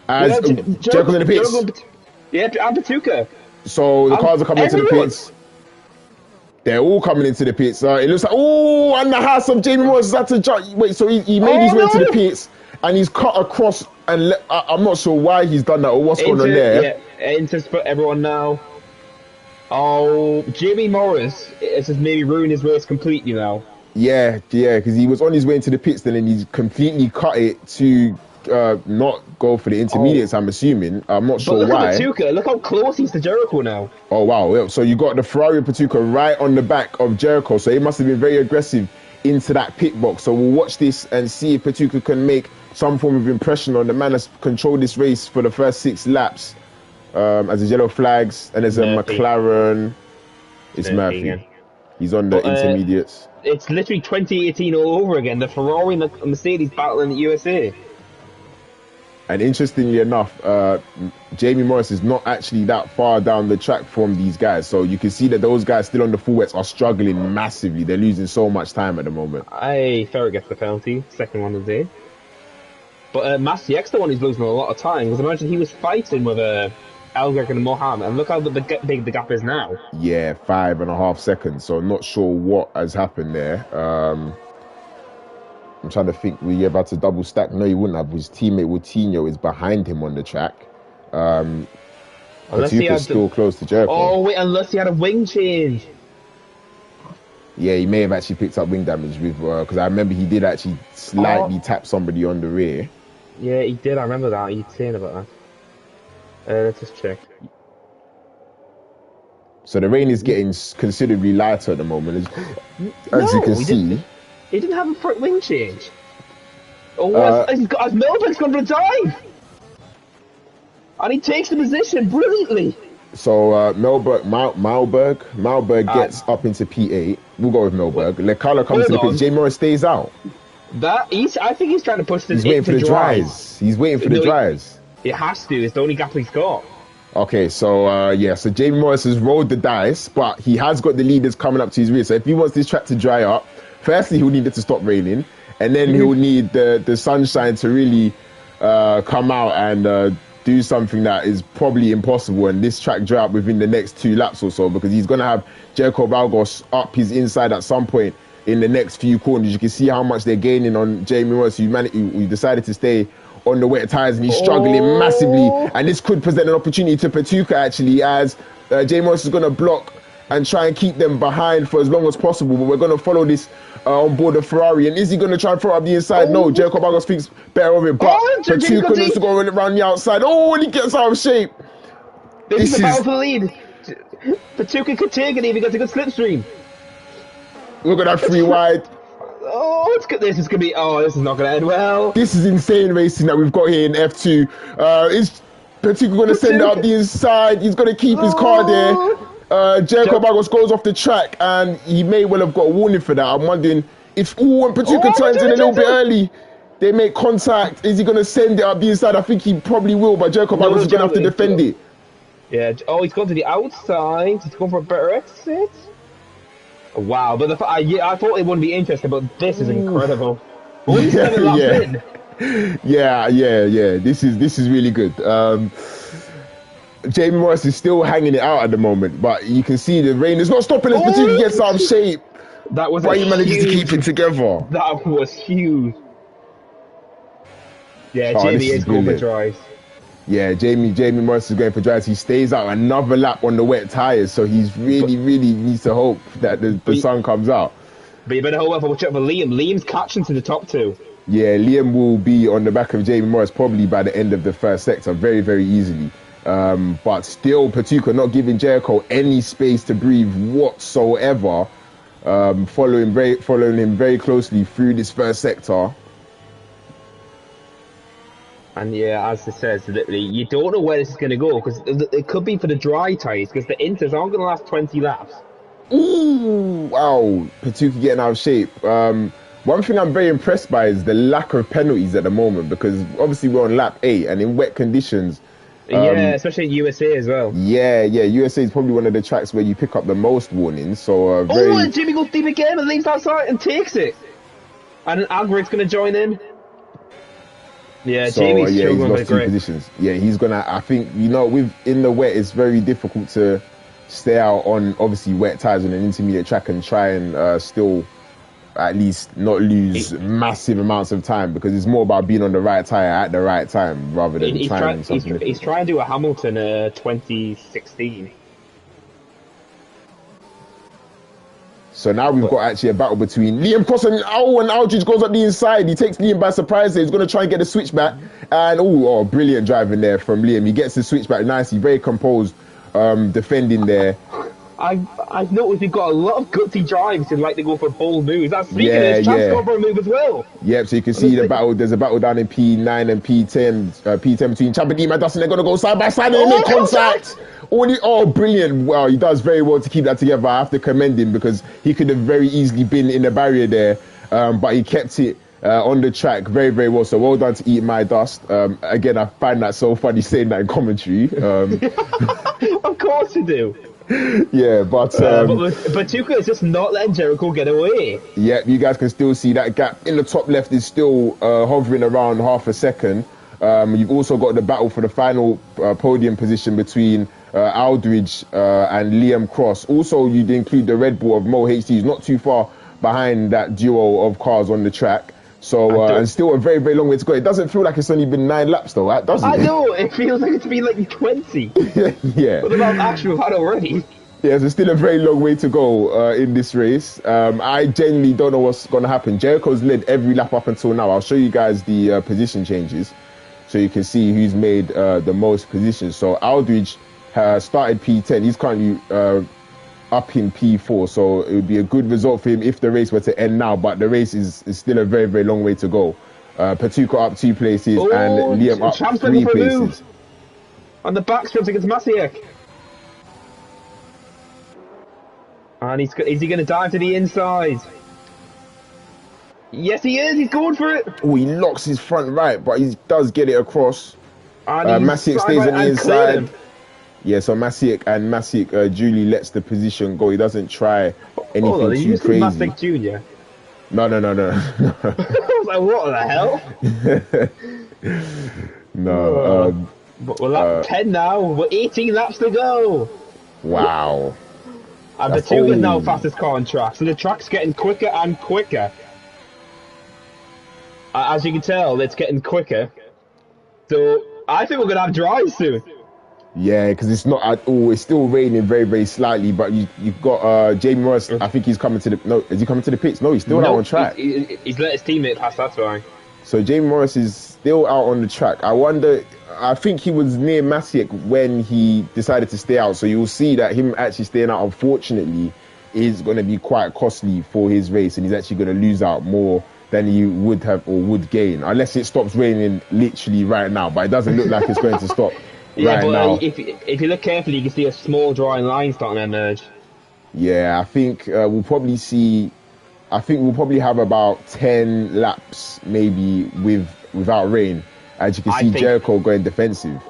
as Jericho's in the pits. Yeah, and Batuka. So the cars are coming into the pits. They're all coming into the pits. It looks like, and the house of Jamie Morris has had to jump. Wait, so he made his way to the pits and he's cut across and I'm not sure why he's done that or what's going on there. Yeah, into everyone now. Oh, Jamie Morris has maybe ruined his race completely now. Yeah, because he was on his way into the pits then and he's completely cut it to not go for the intermediates, I'm assuming. I'm not sure why. Look at Patuka. Look how close he's to Jericho now. Oh, wow. So you got the Ferrari Patuka right on the back of Jericho. So he must have been very aggressive into that pit box. So we'll watch this and see if Patuka can make some form of impression on the man that's controlled this race for the first 6 laps. As there's yellow flags and there's a McLaren. It's Murphy. He's on the intermediates. It's literally 2018 all over again. The Ferrari and the Mercedes battle in the USA. And interestingly enough, Jamie Morris is not actually that far down the track from these guys. So you can see that those guys still on the full wets are struggling massively. They're losing so much time at the moment. Ferrer gets the penalty, second one of the day. But Masiek's the one who's losing a lot of time. Because imagine he was fighting with Elgert and Mohammed. And look how big the gap is now. Yeah, 5.5 seconds. So I'm not sure what has happened there. I'm trying to think, were you about to double stack? No, he wouldn't have. His teammate Coutinho is behind him on the track. Patuka's still close to Jericho. Oh, wait, unless he had a wing change. Yeah, he may have actually picked up wing damage with, because I remember he did actually slightly tap somebody on the rear. Yeah, he did. I remember that. He'd saying about that. Let's just check. So the rain is getting considerably lighter at the moment, as you can see. He didn't have a front wing change. Oh, as Melberg's gone for a dive! And he takes the position brilliantly. So Malberg gets up into P8. We'll go with Melberg. Lecala comes to the pit. Jay Morris stays out. I think he's trying to push this. He's waiting for the dries. He's waiting for the dries. It has to. It's the only gap he's got. Okay, so so Jamie Morris has rolled the dice, but he has got the leaders coming up to his rear. So if he wants this track to dry up, firstly he'll need it to stop raining, and then he'll need the sunshine to really come out and do something that is probably impossible, and this track dry up within the next 2 laps or so, because he's going to have Jericho Valgos up his inside at some point in the next few corners. You can see how much they're gaining on Jamie Morris, who decided to stay on the wet tyres, and he's struggling massively. And this could present an opportunity to Patuka, actually, as Jamie Morris is going to block and try and keep them behind for as long as possible. But we're going to follow this on board the Ferrari. And is he going to try and throw up the inside? No, Jericho Valgos thinks better of it. But Patuka needs to go around the outside. Oh, and he gets out of shape. This is a battle for the lead. Patuka could take it if he gets a good slipstream. Look at that 3 wide. Oh, it's good. This is not going to end well. This is insane racing that we've got here in F2. Is Patuka going to send it up the inside? He's going to keep his car there. Jericho Valgos goes off the track, and he may well have got a warning for that. I'm wondering if when Patuka turns in a little bit early, they make contact. Is he going to send it up the inside? I think he probably will, but Jericho Valgos is going to have to defend it. Yeah. Oh, he's gone to the outside. He's gone for a better exit. Wow, but I thought it wouldn't be interesting, but this is Ooh. incredible. Only Yeah, 7 laps yeah. in. Yeah. This is really good. Jamie Morris is still hanging it out at the moment, but you can see the rain is not stopping as Batuki gets out of shape. That was Why he manages to keep it together? That was huge. Yeah, Oh, Jamie this is is going for brilliant. drives. Yeah, Jamie Morris is going for drives. He stays out another lap on the wet tyres, so he's really needs to hope that the sun comes out. But you better watch out for Liam. Liam's catching to the top 2. Yeah, Liam will be on the back of Jamie Morris probably by the end of the first sector, very easily. But still, Patuka not giving Jericho any space to breathe whatsoever. Following him very closely through this first sector. And yeah, as it says, literally, you don't know where this is going to go because it could be for the dry tyres because the inters aren't going to last 20 laps. Ooh, wow, Patuka getting out of shape. One thing I'm very impressed by is the lack of penalties at the moment because obviously we're on lap 8 and in wet conditions. Yeah, especially in USA as well. Yeah, USA is probably one of the tracks where you pick up the most warnings. So and Jimmy goes deep again and leaves outside and takes it. And Alvarez's going to join in. Yeah, so, Jamie's he's struggling lost 2 positions. Yeah, he's gonna. I think in the wet, it's very difficult to stay out on obviously wet tires on an intermediate track and try and still at least not lose massive amounts of time because it's more about being on the right tire at the right time rather than he's trying something. He's trying to do a Hamilton 2016. So now we've got actually a battle between Liam Cross and Aldridge goes up the inside. He takes Liam by surprise. He's going to try and get the switchback. And brilliant driving there from Liam. He gets the switchback nicely, very composed, defending there. I've noticed we've got a lot of gutsy drives who like to go for bold moves. That's speaking of his chance for a move as well. Yep, so you can see the battle. There's a battle down in P9 and P10. P10 between Chibuikem and Dustin. They're going to go side by side and they make contact. Brilliant. Wow, he does very well to keep that together. I have to commend him because he could have very easily been in the barrier there. But he kept it on the track very well. So well done to Eat My Dust. Again, I find that so funny saying that in commentary. Of course you do. Yeah, but Tuka is just not letting Jericho get away. Yeah, you guys can still see that gap in the top left is still hovering around half a second. You've also got the battle for the final podium position between Aldridge and Liam Cross. Also, you'd include the Red Bull of Mo HT, who's not too far behind that duo of cars on the track. So, and still a very long way to go. It doesn't feel like it's only been 9 laps though, right? Doesn't it? I know, it feels like it's been like 20. Yeah. What about action we've had already? Yeah, there's still a very long way to go in this race. I genuinely don't know what's going to happen. Jericho's led every lap up until now. I'll show you guys the position changes so you can see who's made the most positions. So Aldridge started P10. He's currently up in P4, so it would be a good result for him if the race were to end now, but the race is still a very long way to go. Patuka up 2 places and Liam up 3 places. On the backstretch against Masiek. And is he going to dive to the inside? Yes, he is. He's going for it. Oh, he locks his front right, but he does get it across. Masiek stays on the inside. Yeah, so Masiek Julie lets the position go. He doesn't try anything too crazy. Masiek Jr. No. I was like, what the hell? No. But we're lap 10 now. We're 18 laps to go. Wow. And Patuka's now fastest car on track. So the track's getting quicker and quicker. As you can tell, it's getting quicker. So I think we're going to have drives soon. Yeah, because it's not at all. It's still raining very slightly. But you've got Jamie Morris. I think he's coming to the. No, is he coming to the pits? No, he's still out on track. He's let his teammate pass. That's why. So Jamie Morris is still out on the track. I wonder. I think he was near Masiek when he decided to stay out. So you'll see that him actually staying out, unfortunately, is going to be quite costly for his race, and he's actually going to lose out more than he would have or would gain, unless it stops raining literally right now. But it doesn't look like it's going to stop. Yeah, but now. If you look carefully, you can see a small drawing line starting to emerge. Yeah, I think we'll probably see. I think we'll probably have about 10 laps maybe without rain. As you can see, Jericho going defensive.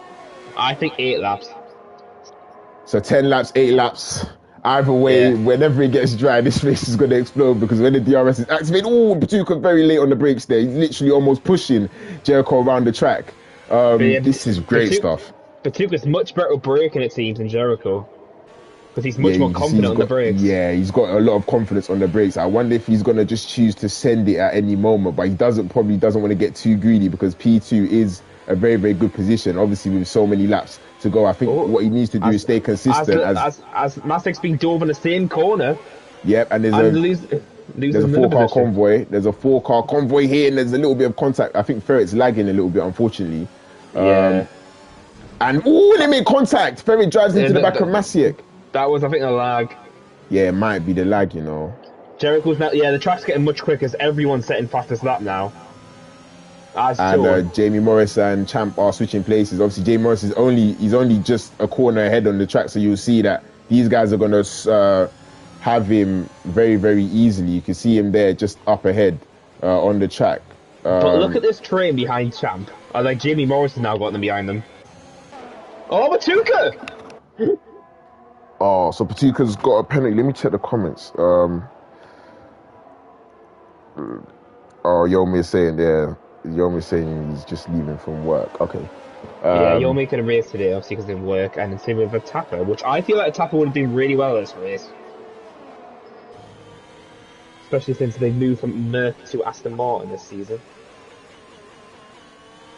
I think 8 laps. So 10 laps, 8 laps. Either way, whenever it gets dry, this race is going to explode because when the DRS is activated, Patuka very late on the brakes there. He's literally almost pushing Jericho around the track. This is great stuff. Patuka's much better at braking, it seems, than Jericho. Because he's much more confident on the brakes. Yeah, he's got a lot of confidence on the brakes. I wonder if he's going to just choose to send it at any moment, but he probably doesn't want to get too greedy because P2 is a very, very good position, obviously with so many laps to go. I think what he needs to do is stay consistent. As Masek's being dove in the same corner. Yep, and there's a 4-car convoy. There's a 4-car convoy here, and there's a little bit of contact. I think Ferret's lagging a little bit, unfortunately. And they made contact. Ferret drives into the back of Masiek. That was, I think, a lag. Yeah, it might be the lag, you know. Jericho's now. Yeah, the track's getting much quicker as everyone's setting fastest lap now. Jamie Morris and Champ are switching places. Obviously, Jamie Morris is only just a corner ahead on the track, so you'll see that these guys are going to have him very, very easily. You can see him there just up ahead on the track. But look at this train behind Champ. Like Jamie Morris has now got them behind them. Oh, Patuka! Oh, so Patuka's got a penalty. Let me check the comments. Yomi is saying there. Yomi's saying he's just leaving from work. Okay. Yeah, Yomi could have raced today, obviously, because of work, and same with a Tapper, which I feel like a Tapper would have done really well this race. Especially since they've moved from Merc to Aston Martin this season.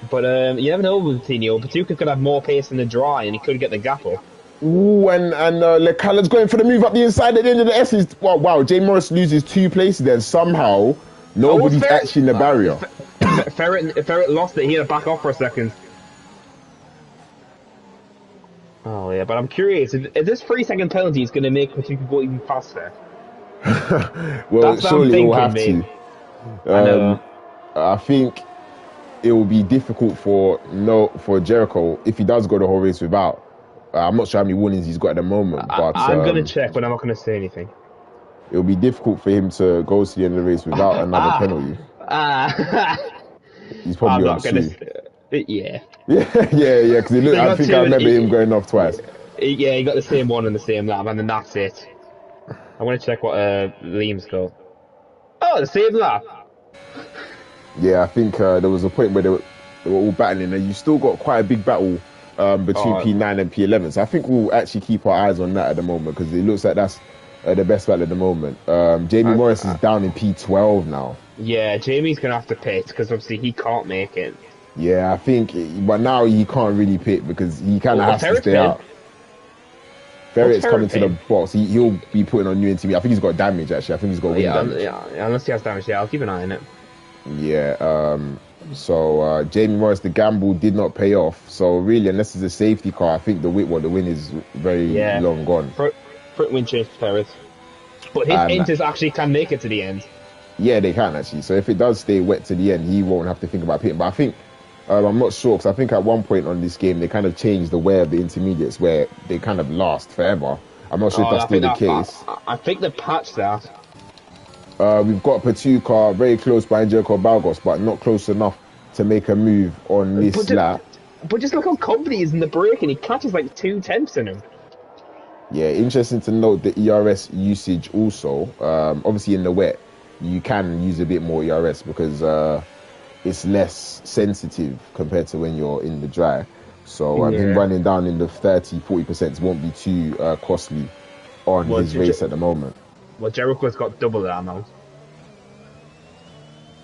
But you never know with Tino. Patuka could have more pace in the dry, and he could get the gap up. Ooh, and Lecala's going for the move up the inside at the end of the S's. Wow, Jay Morris loses 2 places then. Somehow, nobody's actually in the barrier. Ferret lost it. He had to back off for a second. Oh yeah, but I'm curious if this 3-second penalty is going to make Patuka go even faster. Well, surely it will have to. I think it will be difficult for Jericho if he does go the whole race without. I'm not sure how many warnings he's got at the moment, but I'm going to check, but I'm not going to say anything. It will be difficult for him to go to the end of the race without another penalty. He's probably on 2. Yeah. Yeah, because I think I remember him going off twice. Yeah, he got the same one in the same lap, and then that's it. I want to check what Liam's got. Oh, the same lap. Yeah, I think there was a point where they were all battling, and you still got quite a big battle between P9 and P11. So I think we'll actually keep our eyes on that at the moment because it looks like that's the best battle at the moment. Jamie Morris is down in P12 now. Yeah, Jamie's going to have to pit because obviously he can't make it. Yeah, I think, but now he can't really pit because he kind of has to stay out. Ferret's coming to the box. He'll be putting on new intermediate. I think he's got damage actually. I think he's got wind damage. Yeah, unless he has damage, I'll keep an eye on it. Yeah, so Jamie Morris, the gamble did not pay off. So really, unless it's a safety car, I think the win is very long gone. Front win changed to Ferret. But his enters actually can make it to the end. Yeah, they can actually. So if it does stay wet to the end, he won't have to think about pitting. But I think, I'm not sure, because I think at one point on this game, they kind of changed the way of the intermediates where they kind of last forever. I'm not sure if that's still the case. I think they patched that. We've got Patuka very close behind Jericho Balgos, but not close enough to make a move on this lap. But just look how confident he is in the braking. He catches like 2/10 in him. Yeah, interesting to note the ERS usage also. Obviously in the wet, you can use a bit more ERS because it's less sensitive compared to when you're in the dry. So him running down in the 30-40% won't be too costly on his race at the moment. Well, Jericho's got double that now.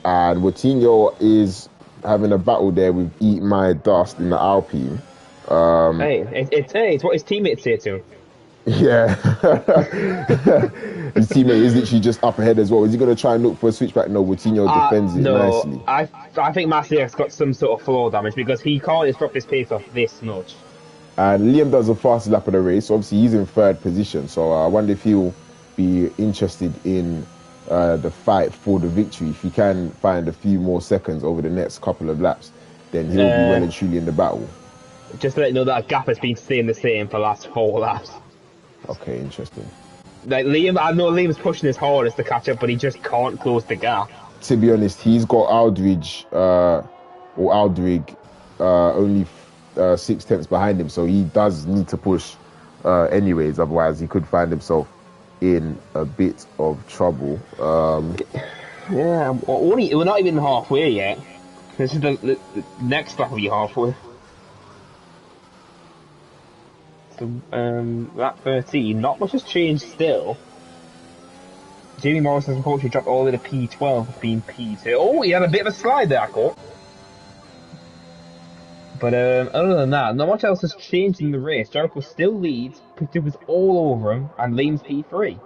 And Coutinho is having a battle there with Eat My Dust in the Alpine. It's what his teammates say to him. Yeah. His teammate is literally just up ahead as well. Is he going to try and look for a switchback? No, Coutinho defends it nicely. I think Masiek's got some sort of floor damage because he can't just drop his pace off this much. And Liam does the fastest lap of the race. Obviously, he's in 3rd position. So I wonder if he'll be interested in the fight for the victory. If he can find a few more seconds over the next couple of laps, then he'll be well and truly in the battle. Just to let you know, that gap has been staying the same for the last 4 laps. Okay, interesting. Like Liam, I know Liam's pushing his hardest to catch up, but he just can't close the gap. To be honest, he's got Aldridge only 6 tenths behind him, so he does need to push anyways. Otherwise, he could find himself in a bit of trouble. Yeah, we're not even halfway yet. This is the next lap will be halfway. So, lap 13, not much has changed still. Jamie Morris has unfortunately dropped all the way to P12 being P2. Oh, he had a bit of a slide there, I thought. But other than that, not much else has changed in the race. Jericho still leads, P2 was all over him, and Liam's P3.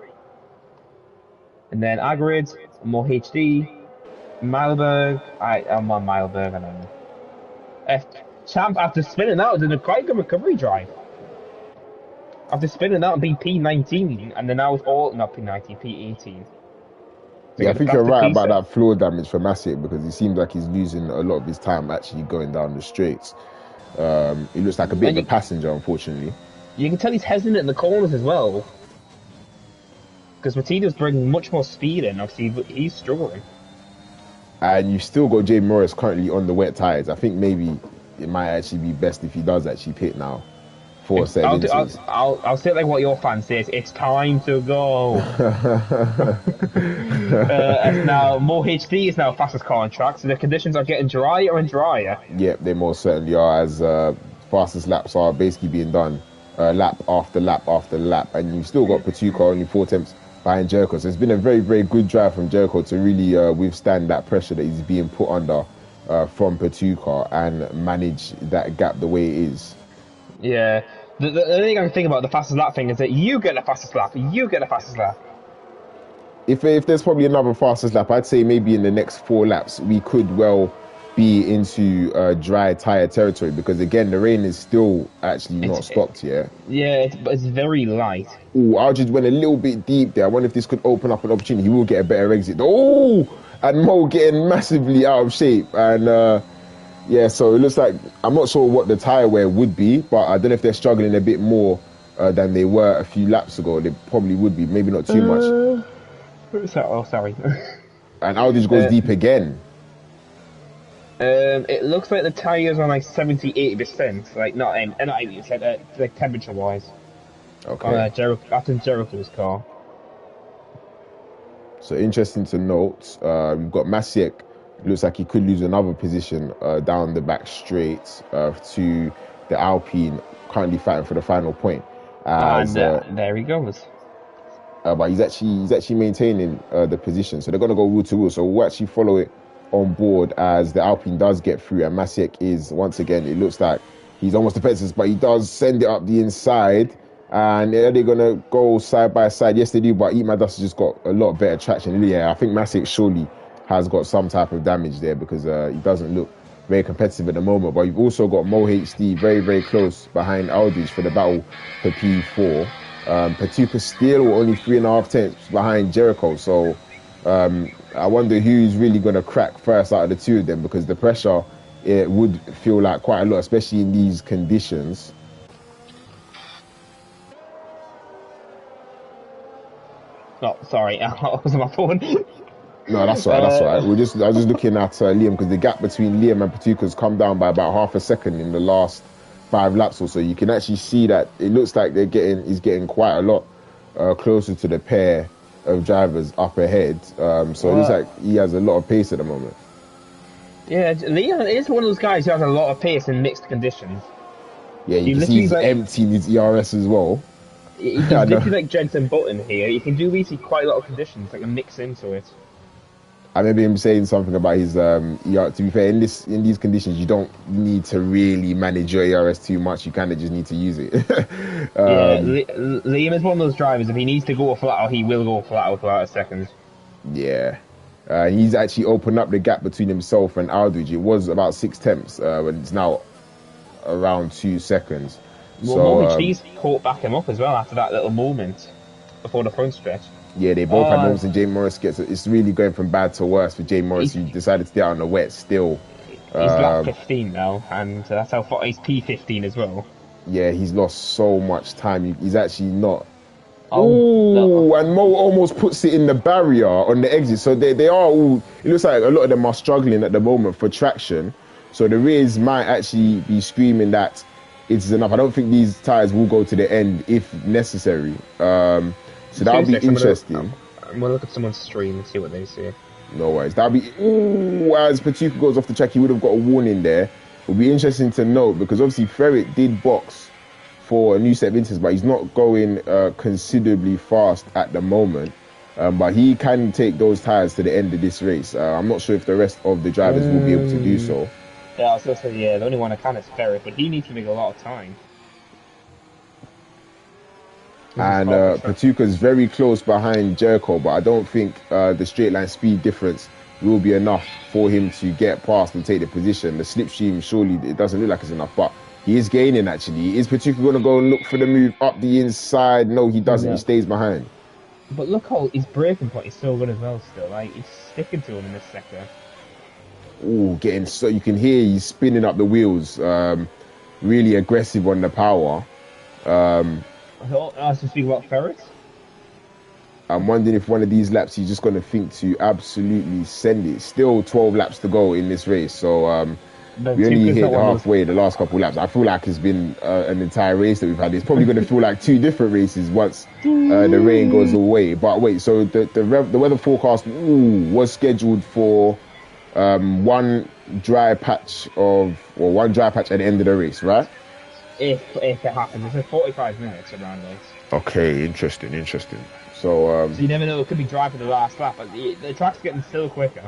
And then Agrid, more HD, Mileberg, I'm on Mileberg, I don't know. Champ, after spinning out, did a quite good recovery drive. After spinning out and being P19, and then now it's all, not P19, P18. Yeah, I think you're right about that floor damage for Massick, because it seems like he's losing a lot of his time actually going down the straights. He looks like a bit of a passenger, unfortunately. You can tell he's hesitant in the corners as well. Because Matida's bringing much more speed in, obviously, but he's struggling. And you've still got Jay Morris currently on the wet tyres. I think maybe it might actually be best if he does actually pit now. I'll say it like what your fan says. It's time to go. Now, More HD is now fastest car on track, so the conditions are getting drier and drier. Yep, they most certainly are, as fastest laps are basically being done lap after lap after lap. And you've still got Patuka only 4 attempts behind Jericho. So it's been a very, very good drive from Jericho to really withstand that pressure that he's being put under from Patuka and manage that gap the way it is. Yeah. The only thing I can think about the fastest lap thing is that you get the fastest lap. You get the fastest lap. If there's probably another fastest lap, I'd say maybe in the next 4 laps, we could well be into dry tyre territory, because again, the rain is still actually not stopped yet. Yeah, but it's very light. Oh, Aldridge went a little bit deep there. I wonder if this could open up an opportunity. He will get a better exit. Oh, and Mo getting massively out of shape. And yeah, so it looks like, I'm not sure what the tyre wear would be, but I don't know if they're struggling a bit more than they were a few laps ago. They probably would be, maybe not too much. Oh, sorry. And Aldridge goes deep again. It looks like the tyres are like 70-80%, like not 80%, like temperature wise. Okay. That's in Jericho's car. So interesting to note, we've got Masiek. Looks like he could lose another position down the back straight to the Alpine, currently fighting for the final point. There he goes. But he's actually maintaining the position, so they're going to go wheel to wheel. So we'll actually follow it on board as the Alpine does get through, and Masiek is, once again, it looks like he's almost defenseless, but he does send it up the inside, and are they going to go side by side? Yes, they do, but Eat My Dust has just got a lot better traction. Yeah, I think Masiek surely has got some type of damage there, because he doesn't look very competitive at the moment. But you've also got Mo HD very, very close behind Aldridge for the battle for P4. Patuka still only 3.5 tenths behind Jericho, so I wonder who's really going to crack first out of the two of them, because the pressure, it would feel like quite a lot, especially in these conditions. Oh, sorry, I was on my phone. No, that's all right. That's all right. I was just looking at Liam, because the gap between Liam and Patuka's come down by about half a second in the last 5 laps or so. You can actually see that it looks like he's getting quite a lot closer to the pair of drivers up ahead. So it looks like he has a lot of pace at the moment. Yeah, Liam is one of those guys who has a lot of pace in mixed conditions. Yeah, you can see he's emptying his ERS as well. He's literally like Jensen Button here. You can do really quite a lot of conditions, like a mix into it. I remember him saying something about his to be fair, in these conditions, you don't need to really manage your ERS too much. You kind of just need to use it. Yeah, Liam is one of those drivers. If he needs to go flat out, he will go flat out without a second. Yeah. He's actually opened up the gap between himself and Aldridge. It was about 6 tenths, and it's now around 2 seconds. Well, so, he's caught back him up as well after that little moment before the front stretch. Yeah, they both had moments, and Jay Morris it's really going from bad to worse for Jay Morris, who decided to stay out on the wet still. He's lap 15 now, and that's how far he's P15 as well. Yeah, he's lost so much time. He's actually not. Oh, and Mo almost puts it in the barrier on the exit. So they are all, it looks like a lot of them are struggling at the moment for traction. So the rears might actually be screaming that it's enough. I don't think these tyres will go to the end if necessary. So that'll be interesting. I'm gonna look at someone's stream and see what they say. No worries. That'll be as Patuka goes off the track, he would have got a warning there. It'll be interesting to note because obviously Ferret did box for a new set of inters, but he's not going considerably fast at the moment. But he can take those tyres to the end of this race. I'm not sure if the rest of the drivers will be able to do so. Yeah, I was going to say, yeah, the only one I can is Ferret, but he needs to make a lot of time. And Patuka's very close behind Jericho, but I don't think the straight line speed difference will be enough for him to get past and take the position. The slipstream, surely it doesn't look like it's enough, but he is gaining actually. Is Patuka going to go and look for the move up the inside? No, he doesn't. Yeah. He stays behind. But look how his braking point is so good as well still. Like, he's sticking to him in this sector. Ooh, getting so you can hear he's spinning up the wheels. Really aggressive on the power. I was to speak about Ferret. I'm wondering if one of these laps he's just going to think to absolutely send it. Still 12 laps to go in this race, so we only hit halfway the last couple of laps. I feel like it's been an entire race that we've had. It's probably going to feel like two different races once the rain goes away. But wait, so the weather forecast was scheduled for one dry patch at the end of the race, right? If it happens, it's 45 minutes around this. Okay, interesting. So you never know, it could be dry for the last lap, but the track's getting still quicker.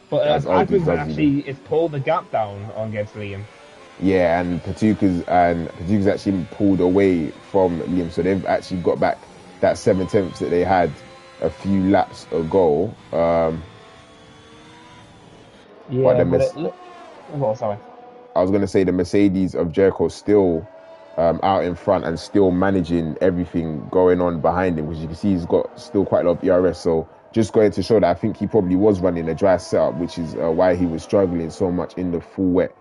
But Adrian actually is pulled the gap down on against Liam. Yeah, and Patuka's actually pulled away from Liam, so they've actually got back that 7/10 that they had a few laps ago. Sorry. I was going to say the Mercedes of Jericho still out in front and still managing everything going on behind him, because you can see he's got still quite a lot of ERS. So just going to show that I think he probably was running a dry setup, which is why he was struggling so much in the full wet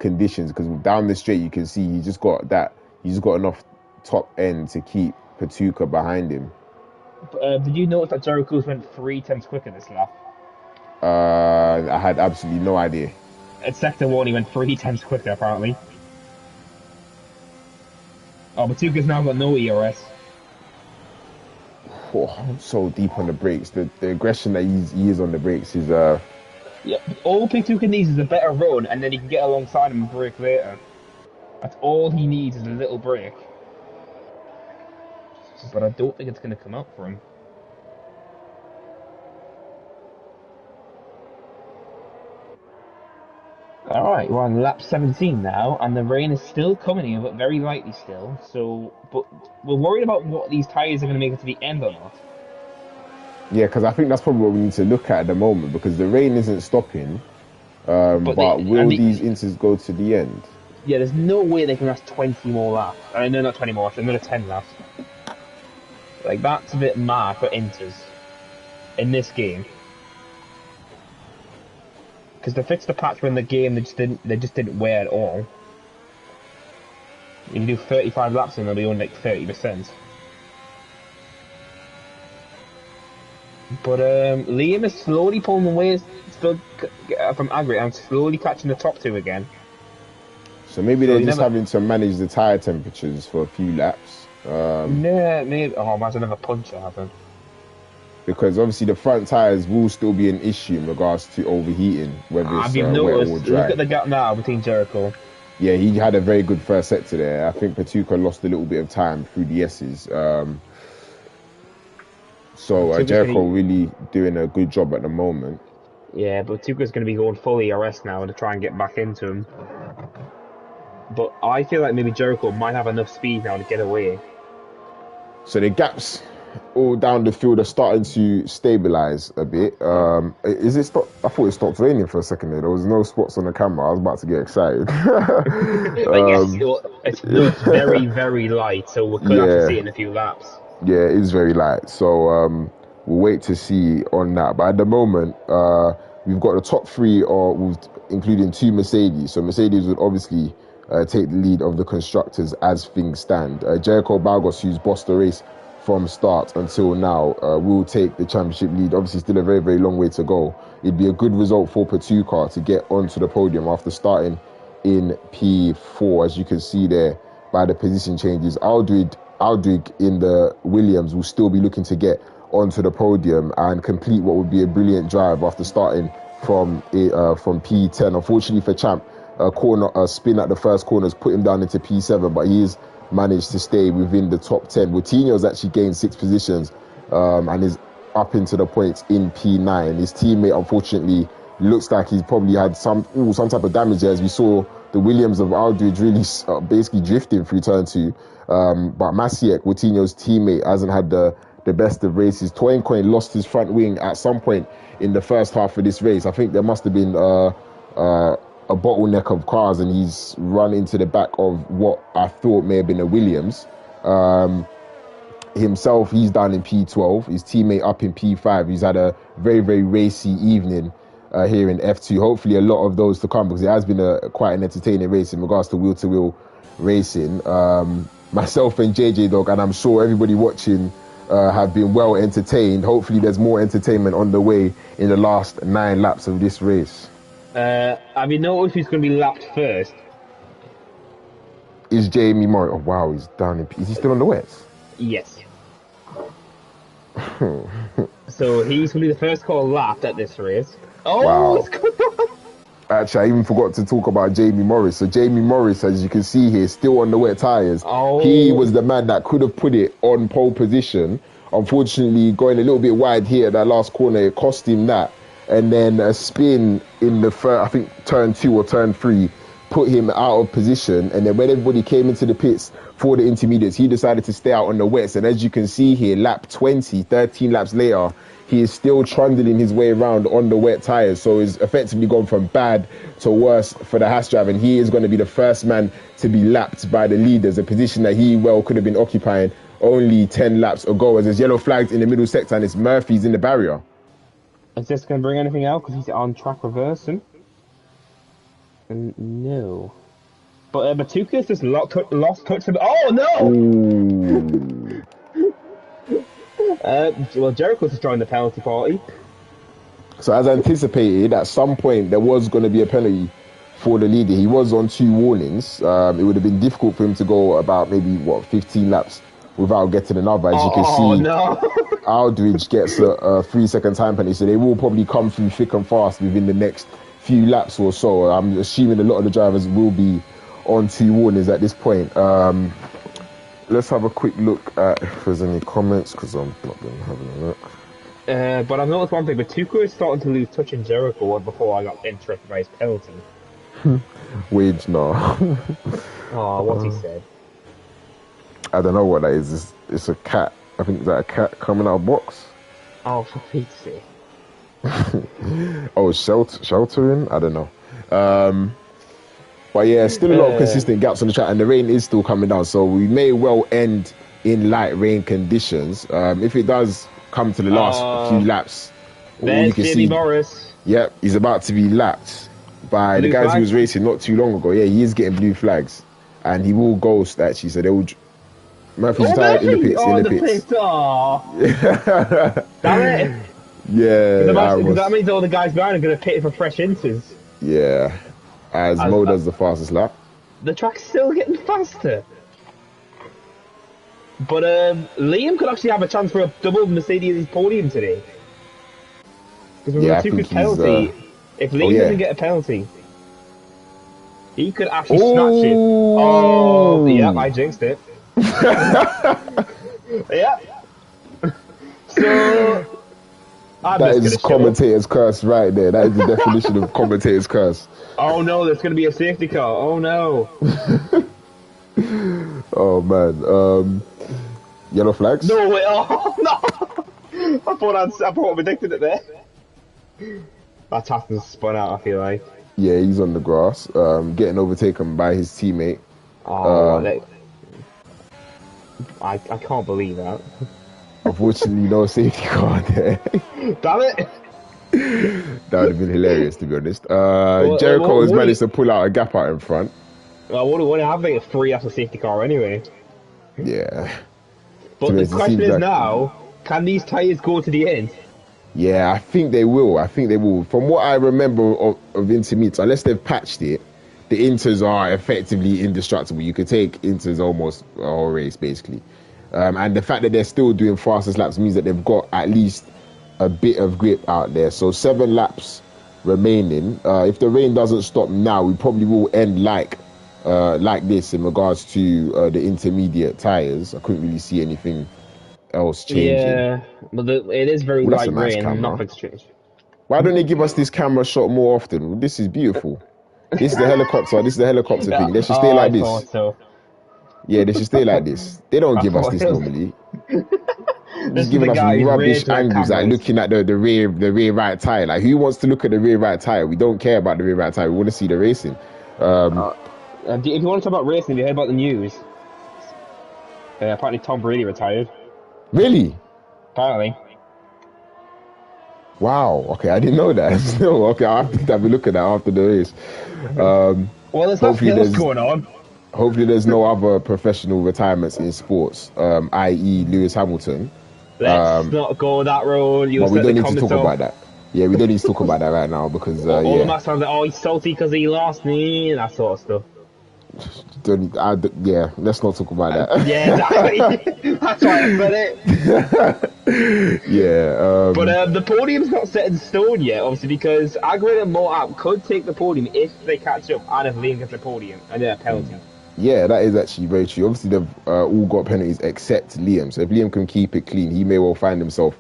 conditions. Because down the straight you can see he's got enough top end to keep Patuka behind him. Did you notice that Jericho's went 3 tenths quicker this lap? I had absolutely no idea. At sector 1 he went 3 tenths quicker apparently. Oh, Patuka's now got no ERS. I'm so deep on the brakes. The aggression that he is on the brakes is Yeah, all Patuka needs is a better run, and then he can get alongside him and brake later. That's all he needs is a little break. But I don't think it's going to come out for him. Alright, we're on lap 17 now, and the rain is still coming in, but very lightly still. But we're worried about what these tyres are going to make it to the end or not. Yeah, because I think that's probably what we need to look at the moment, because the rain isn't stopping. But will these inters go to the end? Yeah, there's no way they can last 20 more laps. No, not 20 more, another 10 laps. Like, that's a bit mad for inters in this game. Because they fixed the patch when the game they just didn't wear at all. You can do 35 laps and they'll be on like 30%. But Liam is slowly pulling away from Agri and slowly catching the top two again. So maybe they're just having to manage the tyre temperatures for a few laps. Yeah, maybe. Oh, imagine another puncher happen. Because obviously the front tyres will still be an issue in regards to overheating, whether it's wet or dry. Look at the gap now between Jericho. Yeah, he had a very good first sector there. I think Patuka lost a little bit of time through the S's. So Jericho really doing a good job at the moment. Yeah, but Patuka's going to be going full ERS now to try and get back into him. But I feel like maybe Jericho might have enough speed now to get away. So the gaps all down the field are starting to stabilise a bit. Is it stop? I thought it stopped raining for a second there. There was no spots on the camera. I was about to get excited. It's very, very light, so we're going to have to see it in a few laps. Yeah, it is very light. So we'll wait to see on that. But at the moment, we've got the top three, including 2 Mercedes. So Mercedes would obviously take the lead of the constructors as things stand. Jericho Balgos, who's bossed the race from start until now, will take the championship lead. Obviously still a very, very long way to go. It'd be a good result for Patuka to get onto the podium after starting in P4, as you can see there by the position changes. Aldridge in the Williams will still be looking to get onto the podium and complete what would be a brilliant drive after starting from P10. Unfortunately for Champ, a spin at the first corner has put him down into P7, but he's managed to stay within the top 10. Coutinho's actually gained 6 positions and is up into the points in P9. His teammate, unfortunately, looks like he's probably had some type of damage there, as we saw the Williams of Aldridge really basically drifting through turn 2. But Maciek, Coutinho's teammate, hasn't had the best of races. Toincoin lost his front wing at some point in the first half of this race. I think there must have been a bottleneck of cars, and he's run into the back of what I thought may have been a Williams. Himself, he's down in P12. His teammate up in P5. He's had a very, very racy evening here in F2. Hopefully a lot of those to come, because it has been quite an entertaining race in regards to wheel-to-wheel racing. Myself and JJ Dog, and I'm sure everybody watching, have been well entertained. Hopefully there's more entertainment on the way in the last 9 laps of this race. Have you noticed who's going to be lapped first? Is Jamie Morris? Oh wow, he's down in. Is he still on the wets? Yes. So he's going to be the first car lapped at this race. Oh, wow. What's going on? Actually, I even forgot to talk about Jamie Morris. So Jamie Morris, as you can see here, still on the wet tyres. Oh. He was the man that could have put it on pole position. Unfortunately, going a little bit wide here at that last corner, it cost him that. And then a spin in the I think turn 2 or turn 3 put him out of position. And then when everybody came into the pits for the intermediates, he decided to stay out on the wets. And as you can see here, lap 20, 13 laps later, he is still trundling his way around on the wet tyres. So he's effectively gone from bad to worse for the Haas driver. And he is going to be the first man to be lapped by the leaders, a position that he well could have been occupying only 10 laps ago, as there's yellow flags in the middle sector and it's Murphy's in the barrier. Is this going to bring anything out? Because he's on track reversing. No. But Matuka's just lost touch of... Oh, no! Well, Jericho's just joined the penalty party. So as anticipated, at some point there was going to be a penalty for the leader. He was on 2 warnings. It would have been difficult for him to go about maybe 15 laps without getting another. As you can see, no. Aldridge gets a 3-second time penalty, so they will probably come through thick and fast within the next few laps or so. I'm assuming a lot of the drivers will be on 2 warnings at this point. Let's have a quick look at if there's any comments, because I'm not been having a look. But I've noticed one thing, Matuka is starting to lose touch in Jericho before I got interested by his penalty. Wage, no. Oh, what's he said? I don't know what that is. It's a cat. I think is that a cat coming out of box? Oh, for Pete's sake. Oh, sheltering? I don't know. But yeah, still a lot of consistent gaps on the track, and the rain is still coming down, so we may well end in light rain conditions. If it does come to the last few laps, there's Jimmy Morris. Yep, he's about to be lapped by the guys who was racing not too long ago. Yeah, he is getting blue flags, and he will ghost actually. So they will. Murphy's tired in the pits. In the pits. Oh, damn it! Yeah, because that means all the guys behind are going to pit for fresh inches. Yeah, as Mo does the fastest lap. The track's still getting faster. But Liam could actually have a chance for a double Mercedes podium today. Because with a 2 good penalty, if Liam doesn't get a penalty, he could actually snatch it. Oh, yeah, I jinxed it. Yeah. So that is commentator's curse right there. That is the definition of commentator's curse. Oh no, there's going to be a safety car. Oh no. Oh man. Yellow flags? No way. Oh no. I thought I predicted it there. That Tatton's spun out, I feel like. Yeah, he's on the grass, getting overtaken by his teammate. Oh, I can't believe that. Unfortunately, no safety car there. Damn it! That would have been hilarious, to be honest. Jericho has managed to pull out a gap out in front. Well, what have they 3 after safety car anyway? Yeah. But the question is now, can these tyres go to the end? Yeah, I think they will. From what I remember of intermediates, unless they've patched it, the Inters are effectively indestructible. You could take Inters almost a whole race, basically. And the fact that they're still doing fastest laps means that they've got at least a bit of grip out there. So 7 laps remaining. If the rain doesn't stop now, we probably will end like this in regards to the intermediate tyres. I couldn't really see anything else changing. Yeah, but it is very that's light a nice rain, camera. not exchange. Why don't they give us this camera shot more often? This is beautiful. This is the helicopter. This is the helicopter thing. They should stay like this. Thought so. Yeah, they should stay like this. They don't give us this normally. Just giving us rubbish angles, like looking at the rear right tire. Like, who wants to look at the rear right tire? We don't care about the rear right tire. We want to see the racing. If you want to talk about racing, have you heard about the news? Apparently Tom Brady retired. Really? Apparently. Wow. Okay, I didn't know that. No. Okay, I'll have to have a look at that after the race. Well, there's nothing else going on. Hopefully, there's no other professional retirements in sports, i.e., Lewis Hamilton. Let's not go that road. But we don't need to talk about that. Yeah, we don't need to talk about that right now because all the mass are like, oh, he's salty because he lost me and that sort of stuff. Yeah, let's not talk about that. Yeah, exactly. That's why I said it. Yeah. But the podium's not set in stone yet, obviously, because Agwin and Moab could take the podium if they catch up and if Liam gets the podium and then a penalty. Yeah, that is actually very true. Obviously, they've all got penalties except Liam. So if Liam can keep it clean, he may well find himself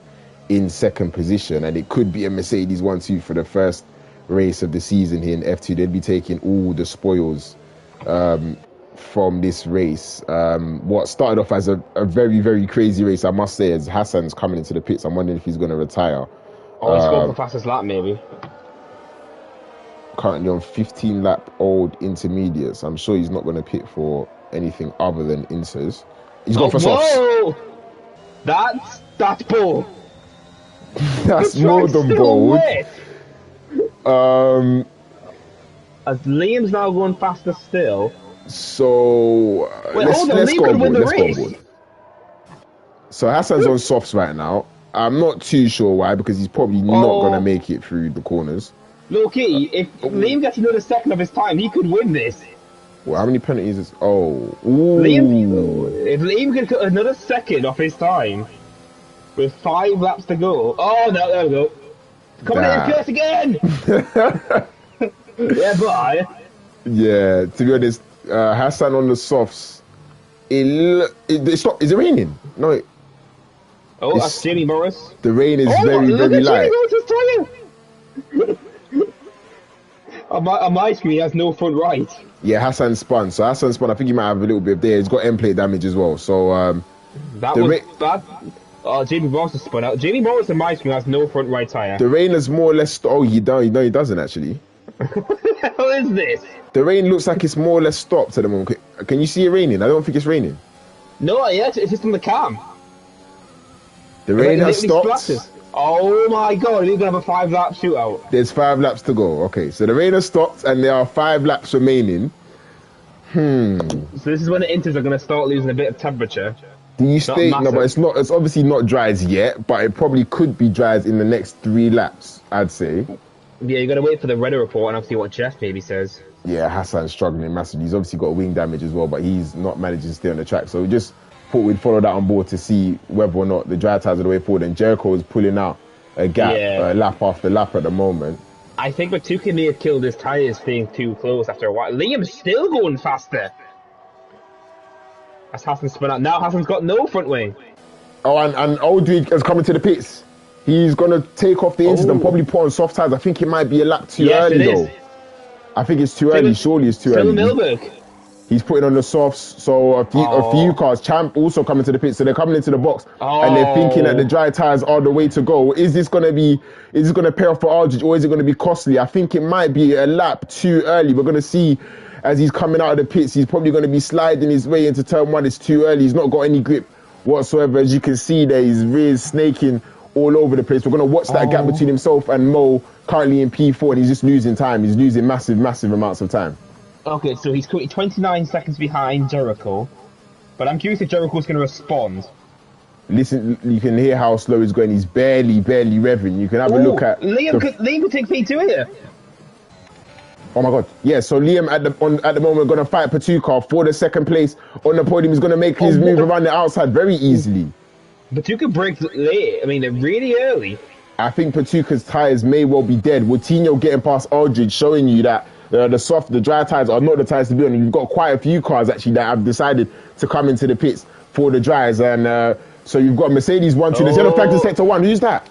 in second position, and it could be a Mercedes 1-2 for the first race of the season here in F2. They'd be taking all the spoils from this race. What started off as a very, very crazy race, I must say, as Hassan's coming into the pits. I'm wondering if he's going to retire. Oh, he's going for fastest lap, maybe. Currently on 15-lap-old intermediates. I'm sure he's not going to pit for anything other than inters. He's gone for softs. Whoa! That's bold. That's more than bold. As Liam's now going faster still. So let's go on board. So Hassan's on softs right now. I'm not too sure why, because he's probably not going to make it through the corners. Low key, if Liam gets another second of his time, he could win this. Well, how many penalties is... Oh. If Liam could cut another second off his time, with 5 laps to go... Oh, no, there we go. Coming in first again! Yeah, bye. Yeah, to be honest, Hassan on the softs... Is it raining? No. That's Jamie Morris. The rain is very, very light. On my screen, he has no front right. Yeah, Hassan spun. So Hassan spun. I think he might have a little bit of there. He's got end plate damage as well. So that was bad. Jamie Morris has spun out. Jamie Morris on my screen has no front right tire. The rain is more or less. Oh, he doesn't actually. What the hell is this? The rain looks like it's more or less stopped at the moment. Can you see it raining? I don't think it's raining. No, yeah, it's just on the cam. The rain has stopped. Splashes. Oh my god, we're going to have a 5-lap shootout. There's 5 laps to go. Okay, so the rain has stopped and there are 5 laps remaining. So this is when the inters are going to start losing a bit of temperature. Do you stay? No, but it's not. It's obviously not dry as yet, but it probably could be dry in the next 3 laps, I'd say. Yeah, you got to wait for the weather report and obviously what Jeff maybe says. Yeah, Hassan's struggling massively. He's obviously got wing damage as well, but he's not managing to stay on the track. So we just thought we'd follow that on board to see whether or not the dry tires are the way forward. And Jericho is pulling out a gap lap after lap at the moment. I think Batuka may have killed his tyres being too close after a while. Liam's still going faster. As Hassan spun out. Now Hassan's got no front wing. Oh, and Oldridge is coming to the pits. He's going to take off the inters and probably put on soft tires. I think it might be a lap too early, though. I think it's too early. Surely it's too early. Milberg. He's putting on the softs. So a few cars, Champ also coming to the pit. So they're coming into the box and they're thinking that the dry tires are the way to go. Is this going to pay off for Aldridge, or is it going to be costly? I think it might be a lap too early. We're going to see as he's coming out of the pits, he's probably going to be sliding his way into turn 1. It's too early. He's not got any grip whatsoever. As you can see there, his rear's snaking all over the place. We're going to watch that gap between himself and Mo, currently in P4, and he's just losing time. He's losing massive amounts of time. Okay, so he's currently 29 seconds behind Jericho, but I'm curious if Jericho's going to respond. Listen, you can hear how slow he's going. He's barely revving. You can have a look at... Liam could take P2 here. Oh my God! Yeah, so Liam at the moment going to fight Patuka for the second place on the podium. He's going to make his move around the outside very easily. Patuka breaks late. I mean, they're really early. I think Patuka's tires may well be dead. Coutinho getting past Aldridge, showing you that the dry tires are not the tires to be on. You've got quite a few cars actually that have decided to come into the pits for the dries, and so you've got Mercedes 1-2. There's yellow flag to sector 1. Who's that?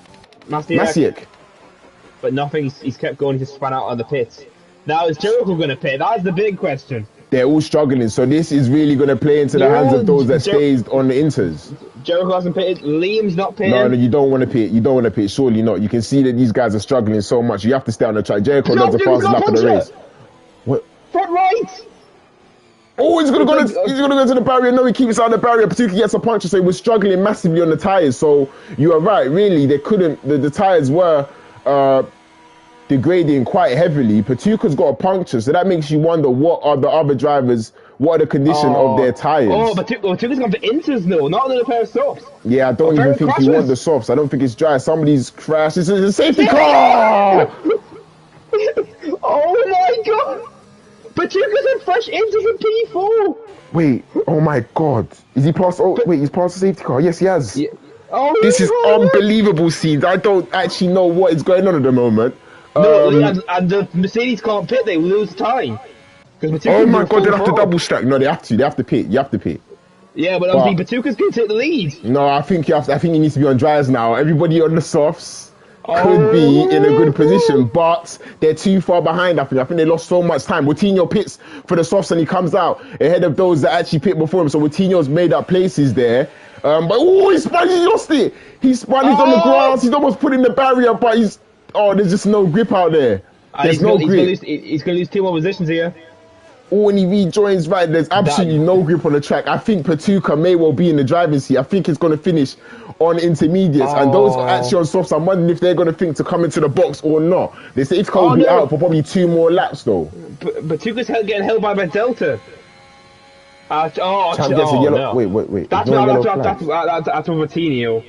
Masiek. But nothing. He's kept going to span out on the pits. Now is Jericho going to pit? That's the big question. They're all struggling, so this is really going to play into the hands of those that stays on the inters. Jericho hasn't pitted. Liam's not pitting. No, you don't want to pit. You don't want to pit. Surely not. You can see that these guys are struggling so much. You have to stay on the track. Jericho does the fastest lap of the race. What? Front right. Oh, he's gonna go to the barrier. No, he keeps out the barrier. Patuka gets a puncture, so he was struggling massively on the tires. So you are right. Really, they couldn't. The tires were degrading quite heavily. Patuka's got a puncture, so that makes you wonder what are the other drivers. What are the condition of their tires? Oh, Patuka's gone for inters though, not another pair of softs. Yeah, I don't even think you want the softs. I don't think it's dry. Somebody's crashed. It's a safety car! Oh my God! Patuka's in fresh inters in P4! Wait, oh my God. Is he past, he's past the safety car? Yes, he has. Yeah. Oh, this is unbelievable scenes. I don't actually know what is going on at the moment. No, and the Mercedes can't pit, they lose time. Oh my God, they have to double stack. No, they have to pit. You have to pit. Yeah, but obviously Patuka's going to take the lead. No, I think he needs to be on dryers now. Everybody on the softs could be in a good position, but they're too far behind. I think they lost so much time. Coutinho pits for the softs and he comes out ahead of those that actually pit before him. So Coutinho's made up places there. But he spun, he lost it. He spun, he's on the grass. He's almost put in the barrier, but there's just no grip out there. There's no grip. He's going to lose 2 more positions here. When he rejoins, right, there's absolutely no grip on the track. I think Patuka may well be in the driving seat. I think it's going to finish on intermediates. And those actually on softs, I'm wondering if they're going to think to come into the box or not. They say it's going to be out for probably 2 more laps, though. Patuka's getting held by Delta. No. Wait. That's Coutinho.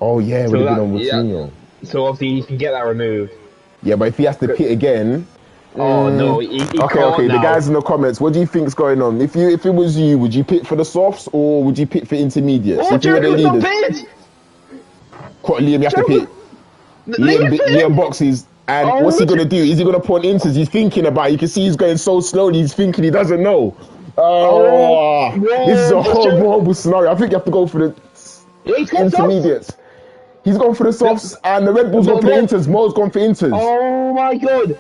Oh, yeah, we've been on Coutinho. Yeah. So obviously you can get that removed. Yeah, but if he has to pit again... Oh no! He okay. The guys in the comments, what do you think's going on? If it was you, would you pit for the softs or would you pit for intermediates? Oh, Jericho's not pit. Liam, you have to pit. Liam boxes, and what's he gonna do? Is he gonna put on inters? He's thinking about it. You can see he's going so slowly. He's thinking he doesn't know. This is a horrible scenario. I think you have to go for the intermediates. He's gone for the softs, and the Red Bull's gone for the inters. Mo's gone for inters. Oh my God!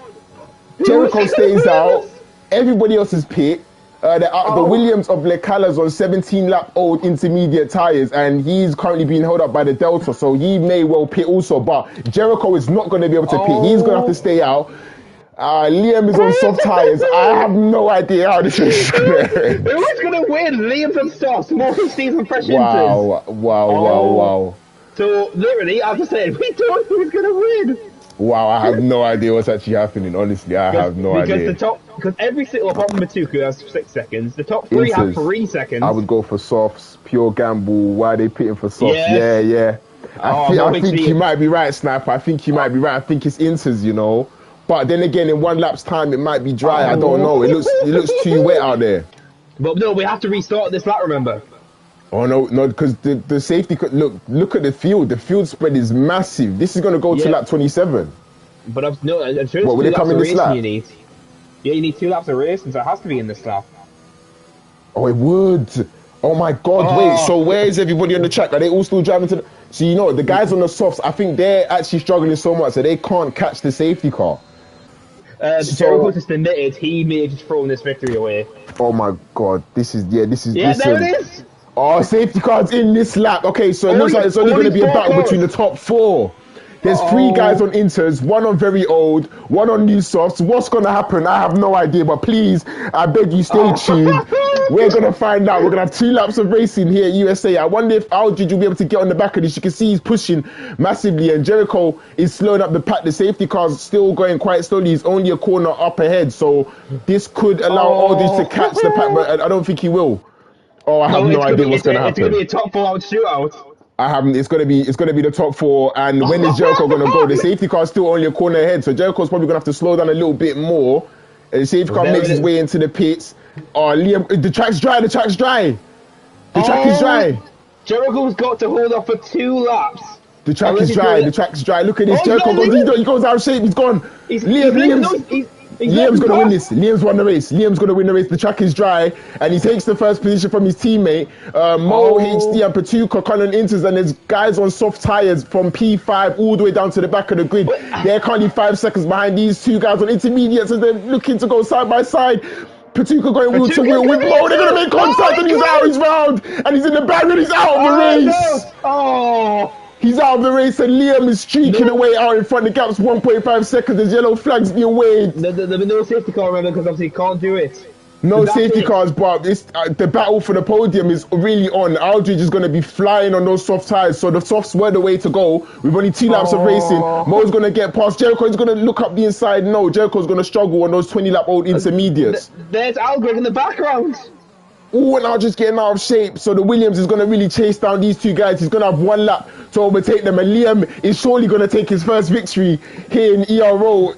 Jericho stays out. Everybody else is pit. The Williams of Lecala's on 17-lap-old intermediate tyres, and he's currently being held up by the Delta, so he may well pit also. But Jericho is not going to be able to pit. He's going to have to stay out. Liam is on soft tyres. I have no idea how this is going to end. Who's going to win? Liam's on soft. More stays on fresh inters. Wow. So, literally, as I said, we don't know who's going to win. Wow, I have no idea what's actually happening. Honestly, I have no idea. Because every single, apart from Patuka, has 6 seconds. The top 3 have 3 seconds. I would go for softs, pure gamble. Why are they pitting for softs? Yeah. I think you might be right, Sniper. I think you might be right. I think it's inters, you know. But then again, in 1 lap's time, it might be dry. I don't know. It looks too wet out there. But no, we have to restart this lap. Remember. Oh no, because the safety. Look at the field. The field spread is massive. This is going to go to lap 27. But I'm sure it's 2 will they come in this lap? You need. Yeah, you need 2 laps of racing, so it has to be in this lap. Oh, it would. Oh my God! Wait. So where is everybody on the track? Are they all still driving to the? So you know the guys on the softs. I think they're actually struggling so much that they can't catch the safety car. Jericho just admitted he may have just thrown this victory away. Oh my God! This is. Yeah, there it is. Oh, safety car's in this lap. Okay, so it looks like it's only going to be a battle between the top 4. There's 3 guys on inters, 1 on very old, 1 on new softs. What's going to happen? I have no idea, but please, I beg you, stay tuned. We're going to find out. We're going to have 2 laps of racing here at USA. I wonder if Aldridge will be able to get on the back of this. You can see he's pushing massively, and Jericho is slowing up the pack. The safety car's still going quite slowly. He's only a corner up ahead, so this could allow Aldridge to catch the pack, but I don't think he will. Oh, I have no idea what's going to happen. It's going to be a top 4 out shootout. I haven't. It's gonna be the top four. And when is Jericho gonna go? The safety car's still only a corner ahead, so Jericho's probably gonna have to slow down a little bit more. And the safety car makes his way into the pits. Oh, Liam, the track's dry. The track is dry. Jericho's got to hold off for 2 laps. The track is dry. The track's dry. Look at this. Jericho he goes out of shape. He's gone. Liam's gonna win this. Liam's won the race. The track is dry, and he takes the first position from his teammate. Mo, HD, and Patuka, Colin Inters, and there's guys on soft tires from P5 all the way down to the back of the grid. They're currently 5 seconds behind these 2 guys on intermediates as they're looking to go side by side. Patuka going wheel to wheel with Mo. They're gonna make contact, and he's out. He's round, and he's in the barrier. He's out of the race. No. He's out of the race, and Liam is streaking away out in front. The gap's 1.5 seconds. There's yellow flags being waved. There'll be no safety car, remember, because obviously he can't do it. No safety cars, but it's, the battle for the podium is really on. Aldridge is going to be flying on those soft tires, so the softs were the way to go. We've only 2 laps of racing. Mo's going to get past. Jericho is going to look up the inside. No, Jericho's going to struggle on those 20-lap-old intermediates. There's Aldridge in the background. Oh, and Aldridge getting out of shape. So the Williams is going to really chase down these 2 guys. He's going to have 1 lap to overtake them. And Liam is surely going to take his first victory here in ERO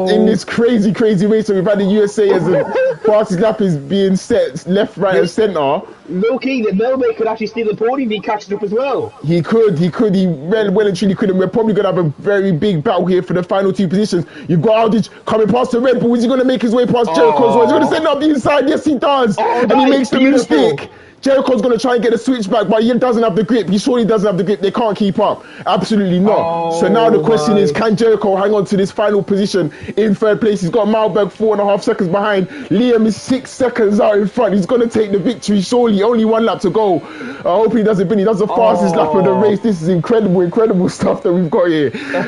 in this crazy, crazy race. So we've had the USA as the fastest lap is being set left, right, and centre. Low-key, the Melbourne could actually steal the podium if he catches up as well. He could. He well and truly could. And we're probably going to have a very big battle here for the final 2 positions. You've got Aldridge coming past the Red Bull. Is he going to make his way past Jericho as well? He's going to send up the inside. Yes, he does. And he makes the mistake. Jericho's going to try and get a switchback, but he doesn't have the grip. He surely doesn't have the grip. They can't keep up. Absolutely not. So now the question is, can Jericho hang on to this final position in 3rd place? He's got Malberg 4.5 seconds behind. Liam is 6 seconds out in front. He's going to take the victory, surely. Only 1 lap to go. I hope he doesn't win. He does the fastest lap of the race. This is incredible stuff that we've got here. Here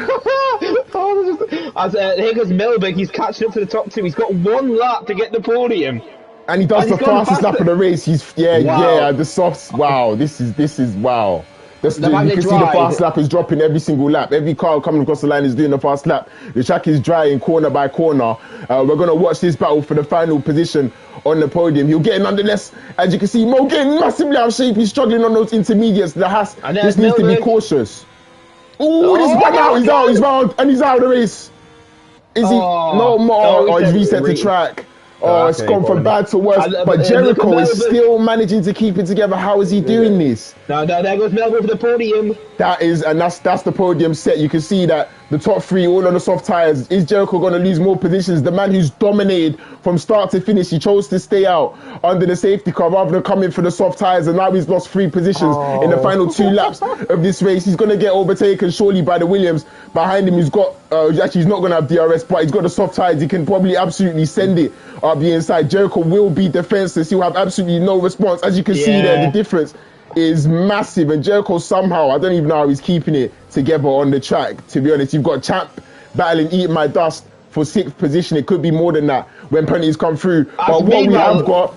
goes Melberg. He's catching up to the top 2. He's got 1 lap to get the podium. And he does the fastest lap of the race. The softs. Wow, this is wow. You can see the fast lap is dropping every single lap. Every car coming across the line is doing the fast lap. The track is drying corner by corner. We're going to watch this battle for the final position on the podium. He'll get it nonetheless. As you can see, Mo getting massively out of shape. He's struggling on those intermediates. This needs to be cautious. Oh, he's back out. He's round, and he's out of the race. Is he? No more. He's reset the track. It's gone from bad to worse. But Jericho is still managing to keep it together. How is he doing this? Now there goes Melbourne for the podium. That's the podium set. You can see that the top 3 all on the soft tires. Is Jericho going to lose more positions? The man who's dominated from start to finish, he chose to stay out under the safety car rather than coming for the soft tires, and now he's lost 3 positions in the final 2 laps of this race. He's going to get overtaken surely by the Williams. Behind him, he's got he's not going to have DRS, but he's got the soft tires. He can probably absolutely send it up the inside. Jericho will be defenseless. He'll have absolutely no response. As you can see there, the difference is massive, and Jericho somehow, I don't even know how he's keeping it together on the track, to be honest. You've got Champ battling Eat My Dust for 6th position. It could be more than that when penalties come through. But what we have got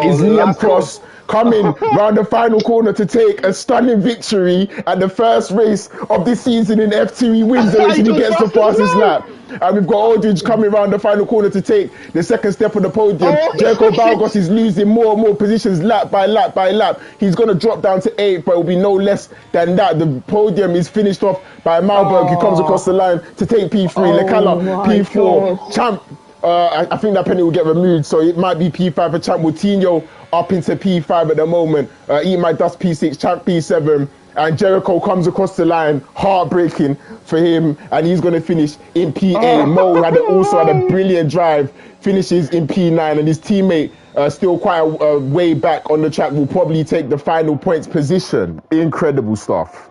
is Liam Cross coming round the final corner to take a stunning victory at the first race of this season in F2. He wins the race and he gets the fastest lap. And we've got Aldridge coming round the final corner to take the 2nd step on the podium. Jericho Balgos is losing more and more positions lap by lap by lap. He's going to drop down to 8th, but it will be no less than that. The podium is finished off by Malberg, who comes across the line to take P3. Lecala, P4. God. Champ, I think that penalty will get removed, so it might be P5 for Champ. Moutinho up into P5 at the moment. Eat My Dust P6, Champ P7. And Jericho comes across the line, heartbreaking for him, and he's going to finish in P8. Mo also had a brilliant drive, finishes in P9, and his teammate, still quite a way back on the track, will probably take the final points position. Incredible stuff.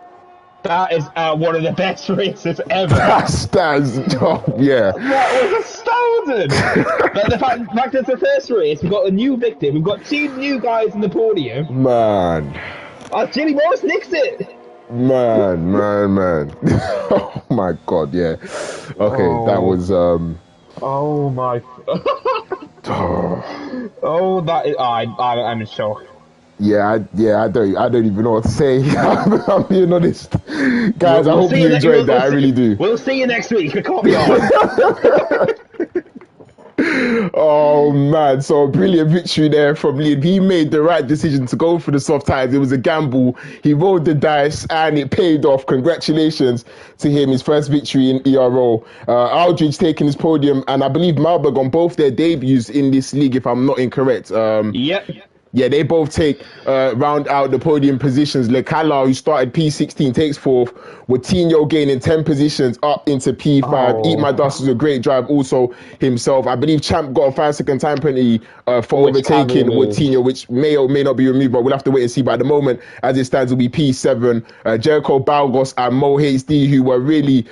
That is one of the best races ever. That was astounding. But the fact that it's the first race, we've got a new victim, we've got 2 new guys in the podium. Man. Jimmy Morris nicked it. Man. Oh my God, yeah. Okay, that was Oh my. I'm in shock. Yeah, I don't even know what to say. I'm being honest, guys. I hope you enjoyed that. I really do. We'll see you next week. It can't be on. Oh man, so a brilliant victory there from Liam. He made the right decision to go for the soft tires. It was a gamble. He rolled the dice and it paid off. Congratulations to him, his first victory in ERO. Aldridge taking his podium, and I believe Marburg on both their debuts in this league, if I'm not incorrect. Yep. Yeah, they both take round out the podium positions. Lecala, who started P16, takes fourth. Watinho gaining 10 positions up into P5. Oh. Eat My Dust was a great drive also himself. I believe Champ got a 5-second time penalty for Which can't be overtaking removed. Watinho, which may or may not be removed, but we'll have to wait and see. But at the moment, as it stands, will be P7. Jericho Balgos and Mo HD, who were really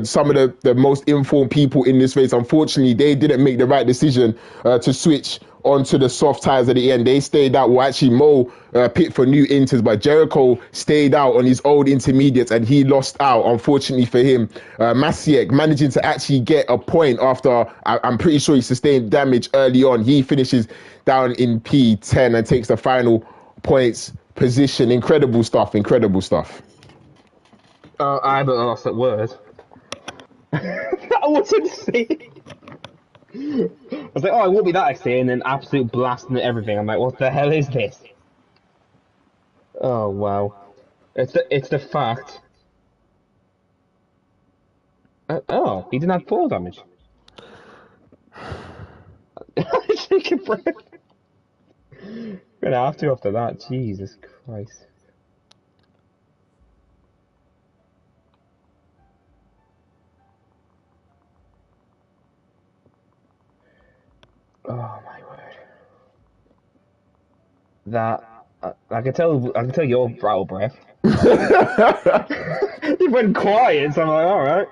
some of the most informed people in this race. Unfortunately, they didn't make the right decision to switch onto the soft tires at the end. They stayed out. Well, actually, Mo pit for new inters, but Jericho stayed out on his old intermediates and he lost out, unfortunately for him. Masiek managing to actually get a point after, I'm pretty sure he sustained damage early on. He finishes down in P10 and takes the final points position. Incredible stuff, incredible stuff. I haven't lost that word. I wasn't saying. I was like, oh, it won't be that exciting, and then absolute blasting at everything. I'm like, what the hell is this? Oh wow, it's the fact. Oh, he didn't have fall damage. Take a breath. Gonna have to after that. Jesus Christ. Oh my word. That I can tell you're out of breath. He went quiet, so I'm like, all right.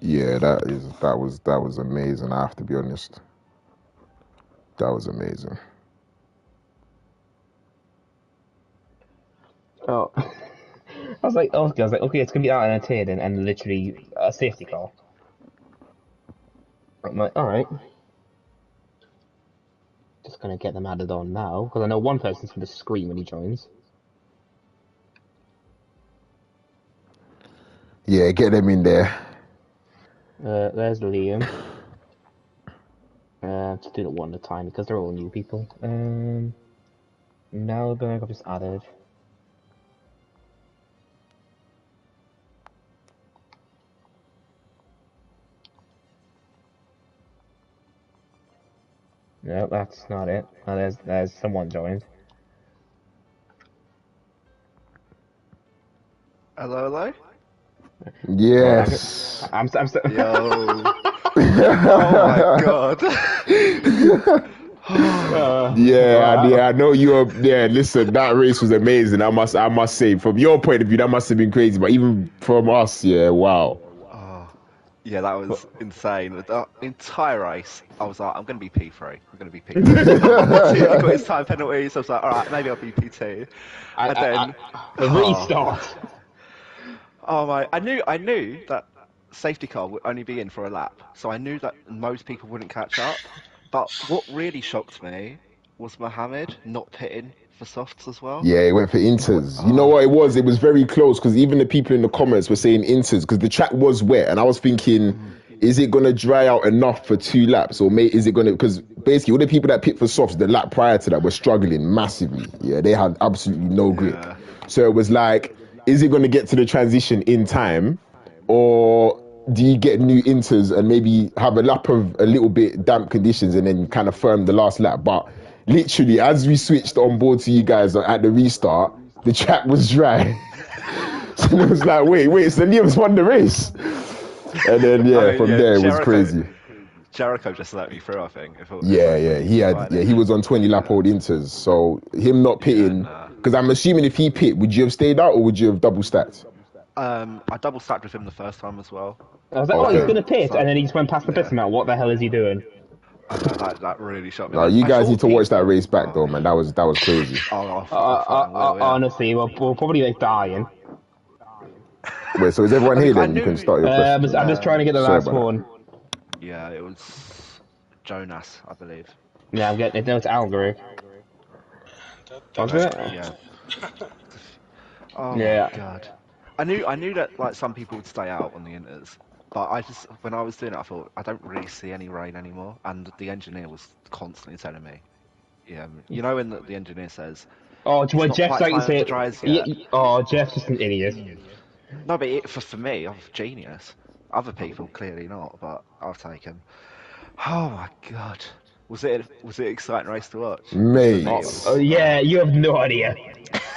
Yeah, that was amazing. I have to be honest. That was amazing. Oh. I was like, okay, it's gonna be out and a and literally a safety car. I'm like, all right. Just gonna get them added on now because I know one person's gonna scream when he joins. Yeah, get them in there. There's Liam. Just do it one at a time because they're all new people. Melbourne, I've just added. No, that's not it. Oh, there's someone joined. Hello? Yes. I'm so Yo. Oh my god. Yeah, I know you're. Yeah, listen, that race was amazing. I must say, from your point of view, that must have been crazy. But even from us, yeah, wow. Oh, yeah, that was insane. The entire race, I was like, I'm going to be P3. I'm going to be P3. He got his time penalties. I was like, all right, maybe I'll be P2. And then the restart. Oh my! I knew that safety car would only be in for a lap, so I knew that most people wouldn't catch up. But what really shocked me was Mohammed not pitting for softs as well. Yeah, it went for inters. You know what it was? It was very close because even the people in the comments were saying inters because the track was wet, and I was thinking, is it gonna dry out enough for 2 laps, or is it gonna? Because basically, all the people that pit for softs the lap prior to that were struggling massively. Yeah, they had absolutely no grip. So it was like, is it gonna get to the transition in time, or do you get new inters and maybe have a lap of a little bit damp conditions and then kind of firm the last lap? But literally, as we switched on board to you guys at the restart, the track was dry. So it was like, wait, so Liam's won the race. And then from there it was crazy. Jericho just let me through, I think. He was on 20 lap old inters. So him not pitting, because I'm assuming if he pit, would you have stayed out or would you have double stacked? I double stacked with him the first time as well. I was like, oh, he's gonna pit, and then he just went past the pit amount. What the hell is he doing? I know, that really shocked me. No, you guys need to watch that race back though, man. That was crazy. Honestly, we're probably like dying. Wait, so is everyone here then? You can start your question. I'm just trying to get the last one. Yeah, it was Jonas, I believe. Yeah, I'm getting it. No, it's Algary. Was it? Yeah. Oh my god. I knew that like some people would stay out on the inters, but I just when I was doing it, I thought I don't really see any rain anymore, and the engineer was constantly telling me, yeah, you know when the engineer says Oh, it's what not Jeff's quite like to time say? to dries yet. Oh, Jeff's just an idiot. No, but for me, I'm a genius. Other people clearly not, but I'll take him. Oh my god, was it an exciting race to watch? For me, it Mate. was. Yeah, you have no idea.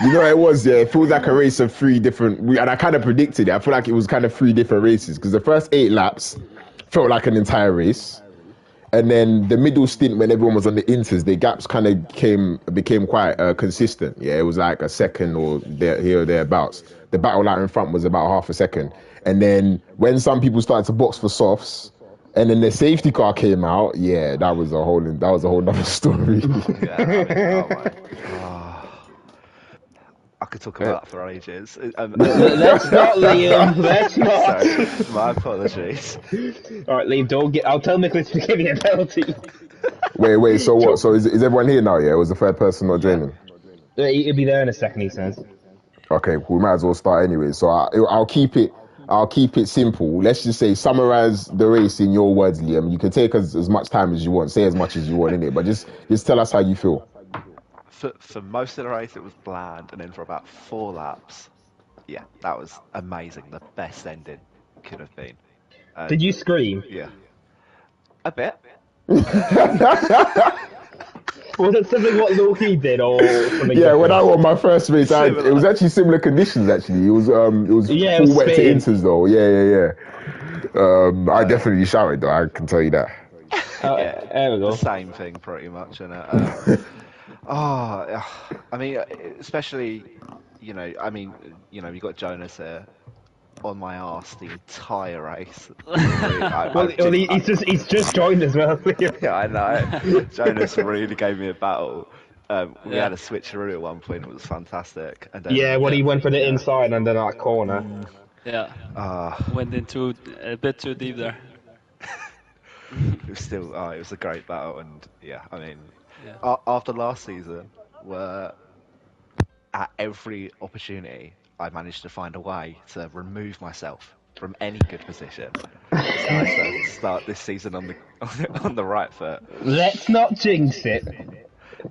You know what it was, yeah? It feels like a race of three different... And I kind of predicted it. I feel like it was kind of three different races because the first 8 laps felt like an entire race. And then the middle stint when everyone was on the inters, the gaps kind of became quite consistent. Yeah, it was like a second or here or thereabouts. The battle line in front was about half a second. And then when some people started to box for softs, and then the safety car came out, yeah, that was a whole other story. Yeah, I mean, oh my. Oh, I could talk about that for ages. Let's not, Liam. Let's not. Sorry, my apologies. All right, Liam, don't get. I'll tell Nicholas to give you a penalty. Wait, so what? So is everyone here now, yeah? Was the third person not Yeah. joining? He'll be there in a second, he says. Okay, we might as well start anyway. So I'll keep it simple. Let's just say summarize the race in your words, Liam. You can take as much time as you want, say as much as you want in it, but just tell us how you feel. For most of the race, it was bland, and then for about 4 laps, yeah, that was amazing. The best ending could have been. Did you scream? Yeah, a bit. Was it something what Loki did or something? Yeah, different? when I won my first race, it was actually similar conditions. Actually, it was Yeah, it full was wet to Spain. inters though. Yeah. I definitely shouted though. I can tell you that. Yeah, There we go. the same thing pretty much. And I mean, especially, you got Jonas here on my arse the entire race. He's just joined as well. Yeah, I know. Jonas really gave me a battle. We had a switcheroo at one point. It was fantastic. And then, Yeah, when he went for the inside and then that corner. Yeah. Went into a bit too deep there. it was still, it was a great battle. And yeah, I mean, after last season, where at every opportunity I managed to find a way to remove myself from any good position. So I decided to start this season on the right foot. Let's not jinx it.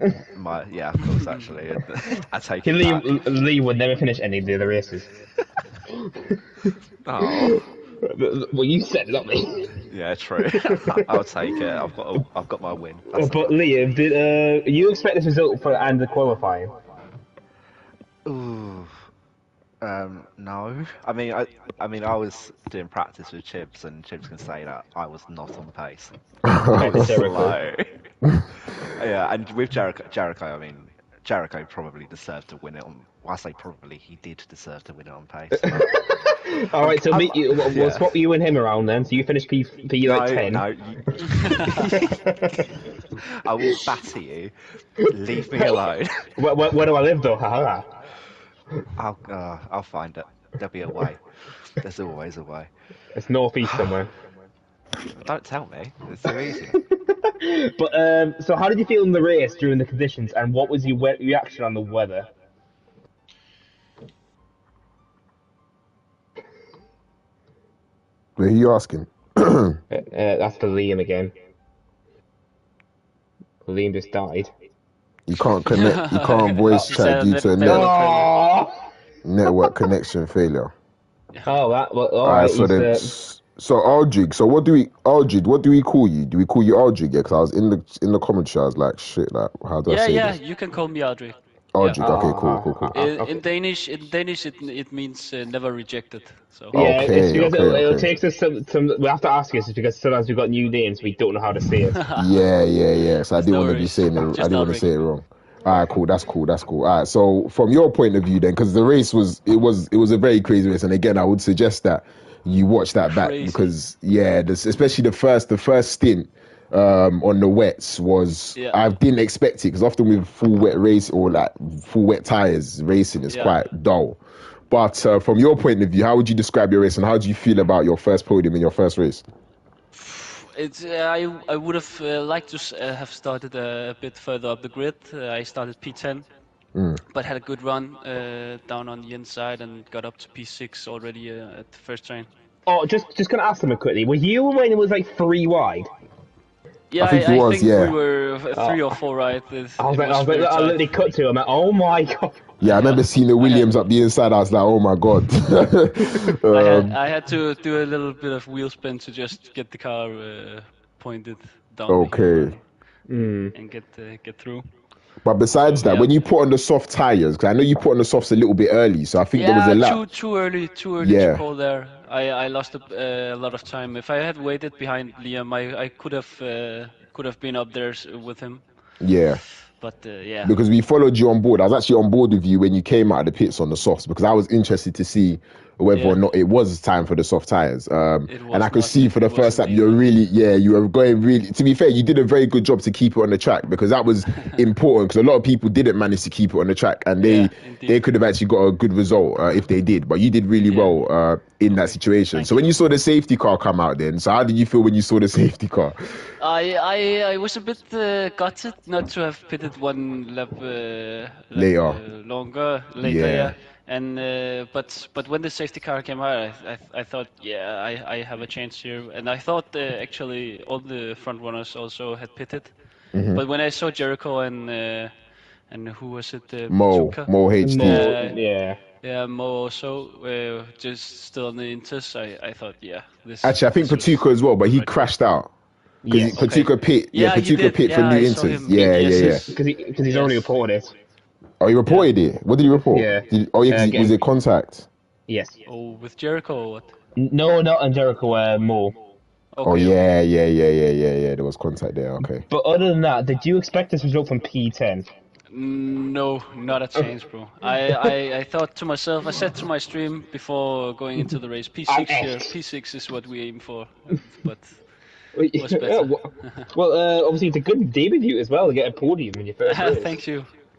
Of course, actually, I take it back. Lee would never finish any of the other races. Oh. Well, you said it, not me. Yeah, true. I'll take it. I've got my win. But Liam, did you expect this result for and the qualifying? Ooh. No. I mean, I was doing practice with Chibs, and Chibs can say that I was not on the pace. I was slow. Yeah, and with Jericho, I mean, Jericho probably deserved to win it on. Well, I say probably, he did deserve to win it on pace. All right, so we'll swap you and him around then. So you finish P like 10. No. I will batter you. Leave me alone. Where do I live though? Haha. I'll find it. There'll be a way. There's always a way. It's northeast somewhere. Don't tell me. It's too easy. But so how did you feel in the race during the conditions, and what was your reaction on the weather? Who are you asking? That's for Liam again. Liam just died. You can't connect. You can't voice chat due to a network connection failure. Oh, that. Well, all Alright, right. so Aldrig. So what do we call you? Do we call you Aldrig? Yeah, because I was in the commentary. I was like, shit. Like, how do I say this? You can call me Audrey. Aldrig. Okay, cool. In Danish, it means never rejected. So Yeah, Okay, it's because okay. it'll take us some. We have to ask us because sometimes we've got new names we don't know how to say it. Yeah. So I didn't no want to be worries. saying it. I Just didn't want to Aldrig. say it wrong. Alright, cool. That's cool. Alright, so from your point of view, then, because the race was a very crazy race, and again, I would suggest that you watch that back Crazy. because especially the first stint on the wets was I didn't expect it because often with full wet race or like full wet tires racing is quite dull. But from your point of view, how would you describe your race, and how do you feel about your first podium in your first race? It's I would have liked to have started a bit further up the grid. I started P10, but had a good run down on the inside and got up to P6 already at the first train. Oh, just gonna ask them quickly. Were you when it was like 3 wide? Yeah, think he I was, think yeah. we were 3 or 4 right. I was like, I literally cut to him. Like, oh my god. Yeah, I remember seeing the Williams up the inside. I was like, oh my god. I had to do a little bit of wheel spin to just get the car pointed down the hill and get through. But besides So, that, yeah. when you put on the soft tires, because I know you put on the softs a little bit early, so I think there was a lap. too early Yeah. to call there. I lost a lot of time. If I had waited behind Liam, I could have been up there with him. Yeah. But yeah. Because we followed you on board. I was actually on board with you when you came out of the pits on the softs because I was interested to see whether or not it was time for the soft tires. And I could see for the first lap you were going really. To be fair, you did a very good job to keep it on the track because that was important because a lot of people didn't manage to keep it on the track and they could have actually got a good result if they did. But you did really well in that situation. So when you saw the safety car come out, then so how did you feel when you saw the safety car? I was a bit gutted not to have pitted one lap Later. later. And but when the safety car came out, I thought I have a chance here, and I thought actually all the front runners also had pitted. But when I saw Jericho and who was it? Mo HD. Yeah, Mo also just still on the Inters. I thought this. Actually, I think Patuka as well, but he crashed out. Because Patuka pit, Patuka pit for new Inters. Because he's already reported it. Oh, he reported it. What did he report? Yeah. Was it contact? Yes. Oh, with Jericho or what? No, not on Jericho. Mo. Okay. Oh yeah. There was contact there. Okay. But other than that, did you expect this result from P10? No, not a chance, bro. I thought to myself, I said to my stream before going into the race, P6 here, P6 is what we aim for. But what's better? Well, obviously it's a good debut as well to get a podium in your first race.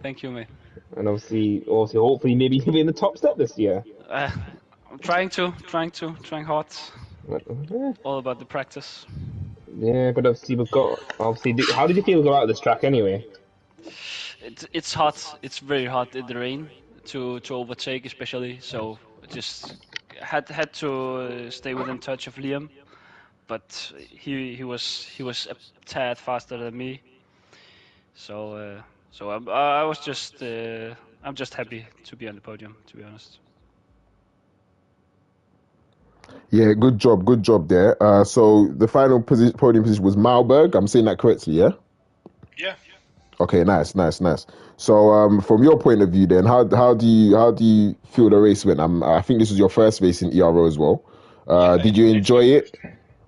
Thank you, mate. And obviously, hopefully, maybe you can be in the top step this year. I'm trying hard. All about the practice. Yeah, but obviously how did you feel go out of this track anyway? It's hot. It's very hot in the rain to overtake, especially. So just had to stay within touch of Liam, but he was a tad faster than me. So I was just I'm just happy to be on the podium, to be honest. Yeah, good job there. So the final podium position was Malberg. I'm saying that correctly, yeah? Yeah. Okay, nice. So from your point of view, then, how do you feel the race went? I think this was your first race in ERO as well. Did you enjoy it?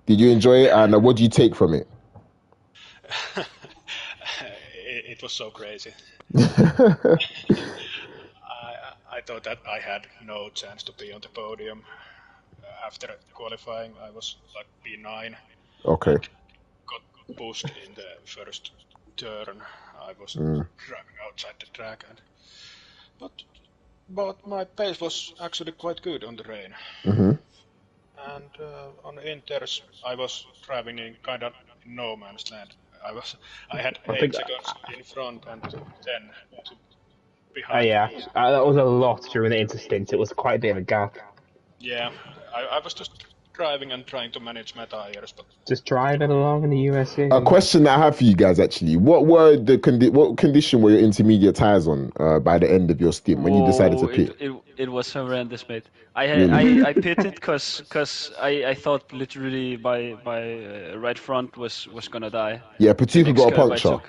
And what do you take from it? It was so crazy. I thought that I had no chance to be on the podium. After qualifying, I was like P9. Okay. Got pushed in the first turn. I was driving outside the track, but my pace was actually quite good on the rain. And on Inters, I was driving in kind of no man's land. I had 8 seconds in front and 10 behind. That was a lot during the interstint. It was quite a bit of a gap. Yeah, I was just driving and trying to manage my tires, but just driving along in the USA. A question that I have for you guys actually: what condition were your intermediate tires on by the end of your stint when you decided to pit? It was horrendous, mate. I pitted because I thought literally my right front was gonna die. Yeah, Patuka got a puncture.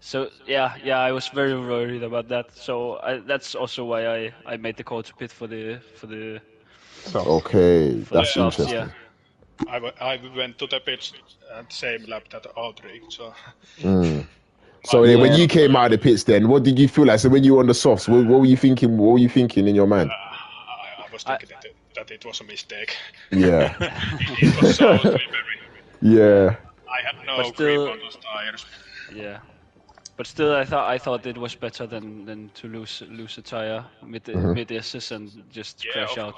So I was very worried about that. So that's also why I made the call to pit for the. Okay, that's interesting. Yeah. I went to the pits at the same lap that Aldrich, so. So when you came out of the pits, then what did you feel like? So when you were on the softs, what were you thinking? What were you thinking in your mind? I was thinking that it was a mistake. Yeah. It was so slippery. Yeah. I had no grip on those tires. Yeah. But still, I thought it was better than to lose a tire mid and just crash out.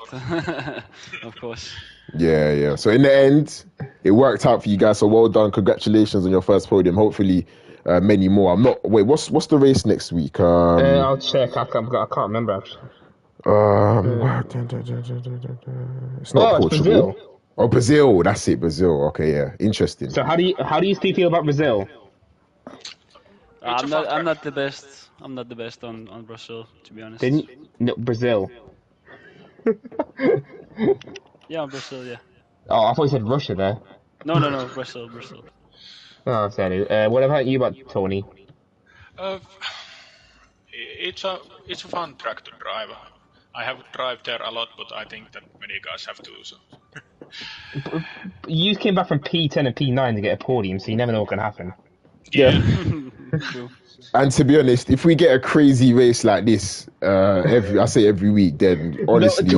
Of course. Yeah. So in the end, it worked out for you guys. So well done. Congratulations on your first podium. Hopefully, many more. I'm not. Wait, what's the race next week? I'll check. I can't remember actually. It's not Portugal. It's Brazil. Oh, Brazil. That's it. Brazil. Okay, yeah. Interesting. So how do you feel about Brazil? I'm not the best. I'm not the best on Brazil, to be honest. No, Brazil. Yeah, on Brazil, yeah. Oh, I thought you said Russia there. No, Brazil. Oh, sorry. What about you, Tony? It's a fun track to drive. I have drive there a lot, but I think that many guys have too. So. You came back from P10 and P9 to get a podium, so you never know what can happen. Yeah. True. And to be honest, if we get a crazy race like this, every week, then honestly,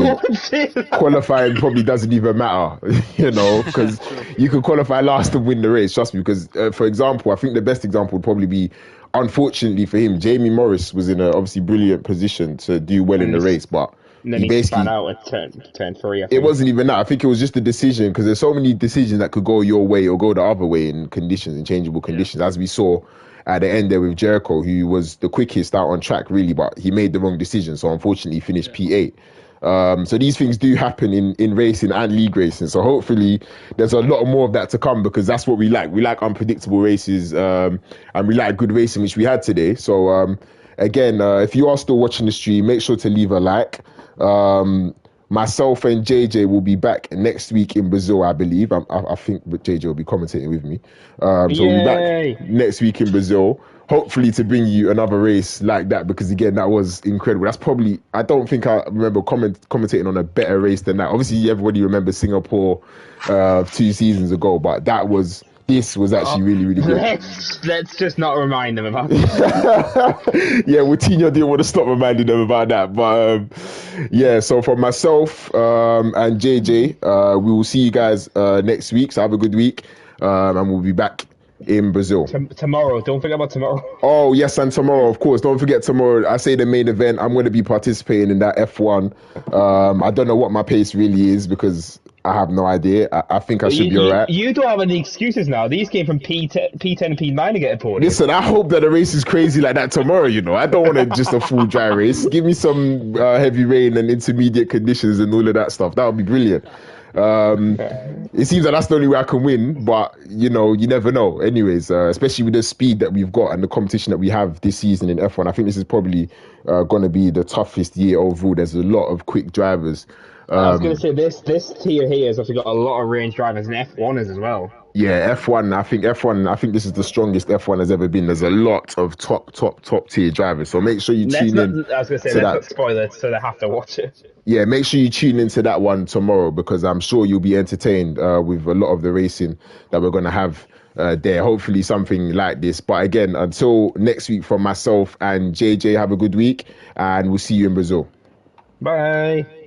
qualifying probably doesn't even matter, because you could qualify last and win the race. Trust me, because for example, I think the best example would probably be, unfortunately for him, Jamie Morris was in a obviously brilliant position to do well in the race, but he basically spun out at turn 3. It wasn't even that. I think it was just a decision, because there's so many decisions that could go your way or go the other way in changeable conditions, as we saw at the end there with Jericho, who was the quickest out on track, really, but he made the wrong decision. So unfortunately, he finished P8. So these things do happen in racing and league racing. So hopefully there's a lot more of that to come, because that's what we like. We like unpredictable races, and we like good racing, which we had today. So again, if you are still watching the stream, make sure to leave a like. Myself and JJ will be back next week in Brazil, I believe. I think JJ will be commentating with me. So we'll be back next week in Brazil, hopefully to bring you another race like that, because again, that was incredible. That's probably, I don't think I remember commentating on a better race than that. Obviously, everybody remembers Singapore 2 seasons ago, but this was actually really, really good. Let's just not remind them about that. Yeah, Coutinho didn't want to stop reminding them about that. But yeah, so for myself and JJ, we will see you guys next week. So have a good week, and we'll be back in Brazil. Tomorrow, don't forget about tomorrow. Oh, yes, and tomorrow, of course. Don't forget tomorrow. I say the main event. I'm going to be participating in that F1. I don't know what my pace really is, because I have no idea. I think I should be all right. You don't have any excuses now. These came from P10 and P9 to get a podium. Listen, I hope that the race is crazy like that tomorrow, I don't want just a full dry race. Give me some heavy rain and intermediate conditions and all of that stuff. That would be brilliant. It seems that that's the only way I can win, but you never know. Anyways, especially with the speed that we've got and the competition that we have this season in F1, I think this is probably going to be the toughest year overall. There's a lot of quick drivers. I was going to say this tier here has also got a lot of range drivers and F1ers as well. Yeah, F1. I think this is the strongest F1 has ever been. There's a lot of top tier drivers. So make sure you tune in. I was going to say, let's not spoil it, so they have to watch it. Yeah, make sure you tune into that one tomorrow, because I'm sure you'll be entertained with a lot of the racing that we're going to have there. Hopefully something like this. But again, until next week, from myself and JJ, have a good week, and we'll see you in Brazil. Bye.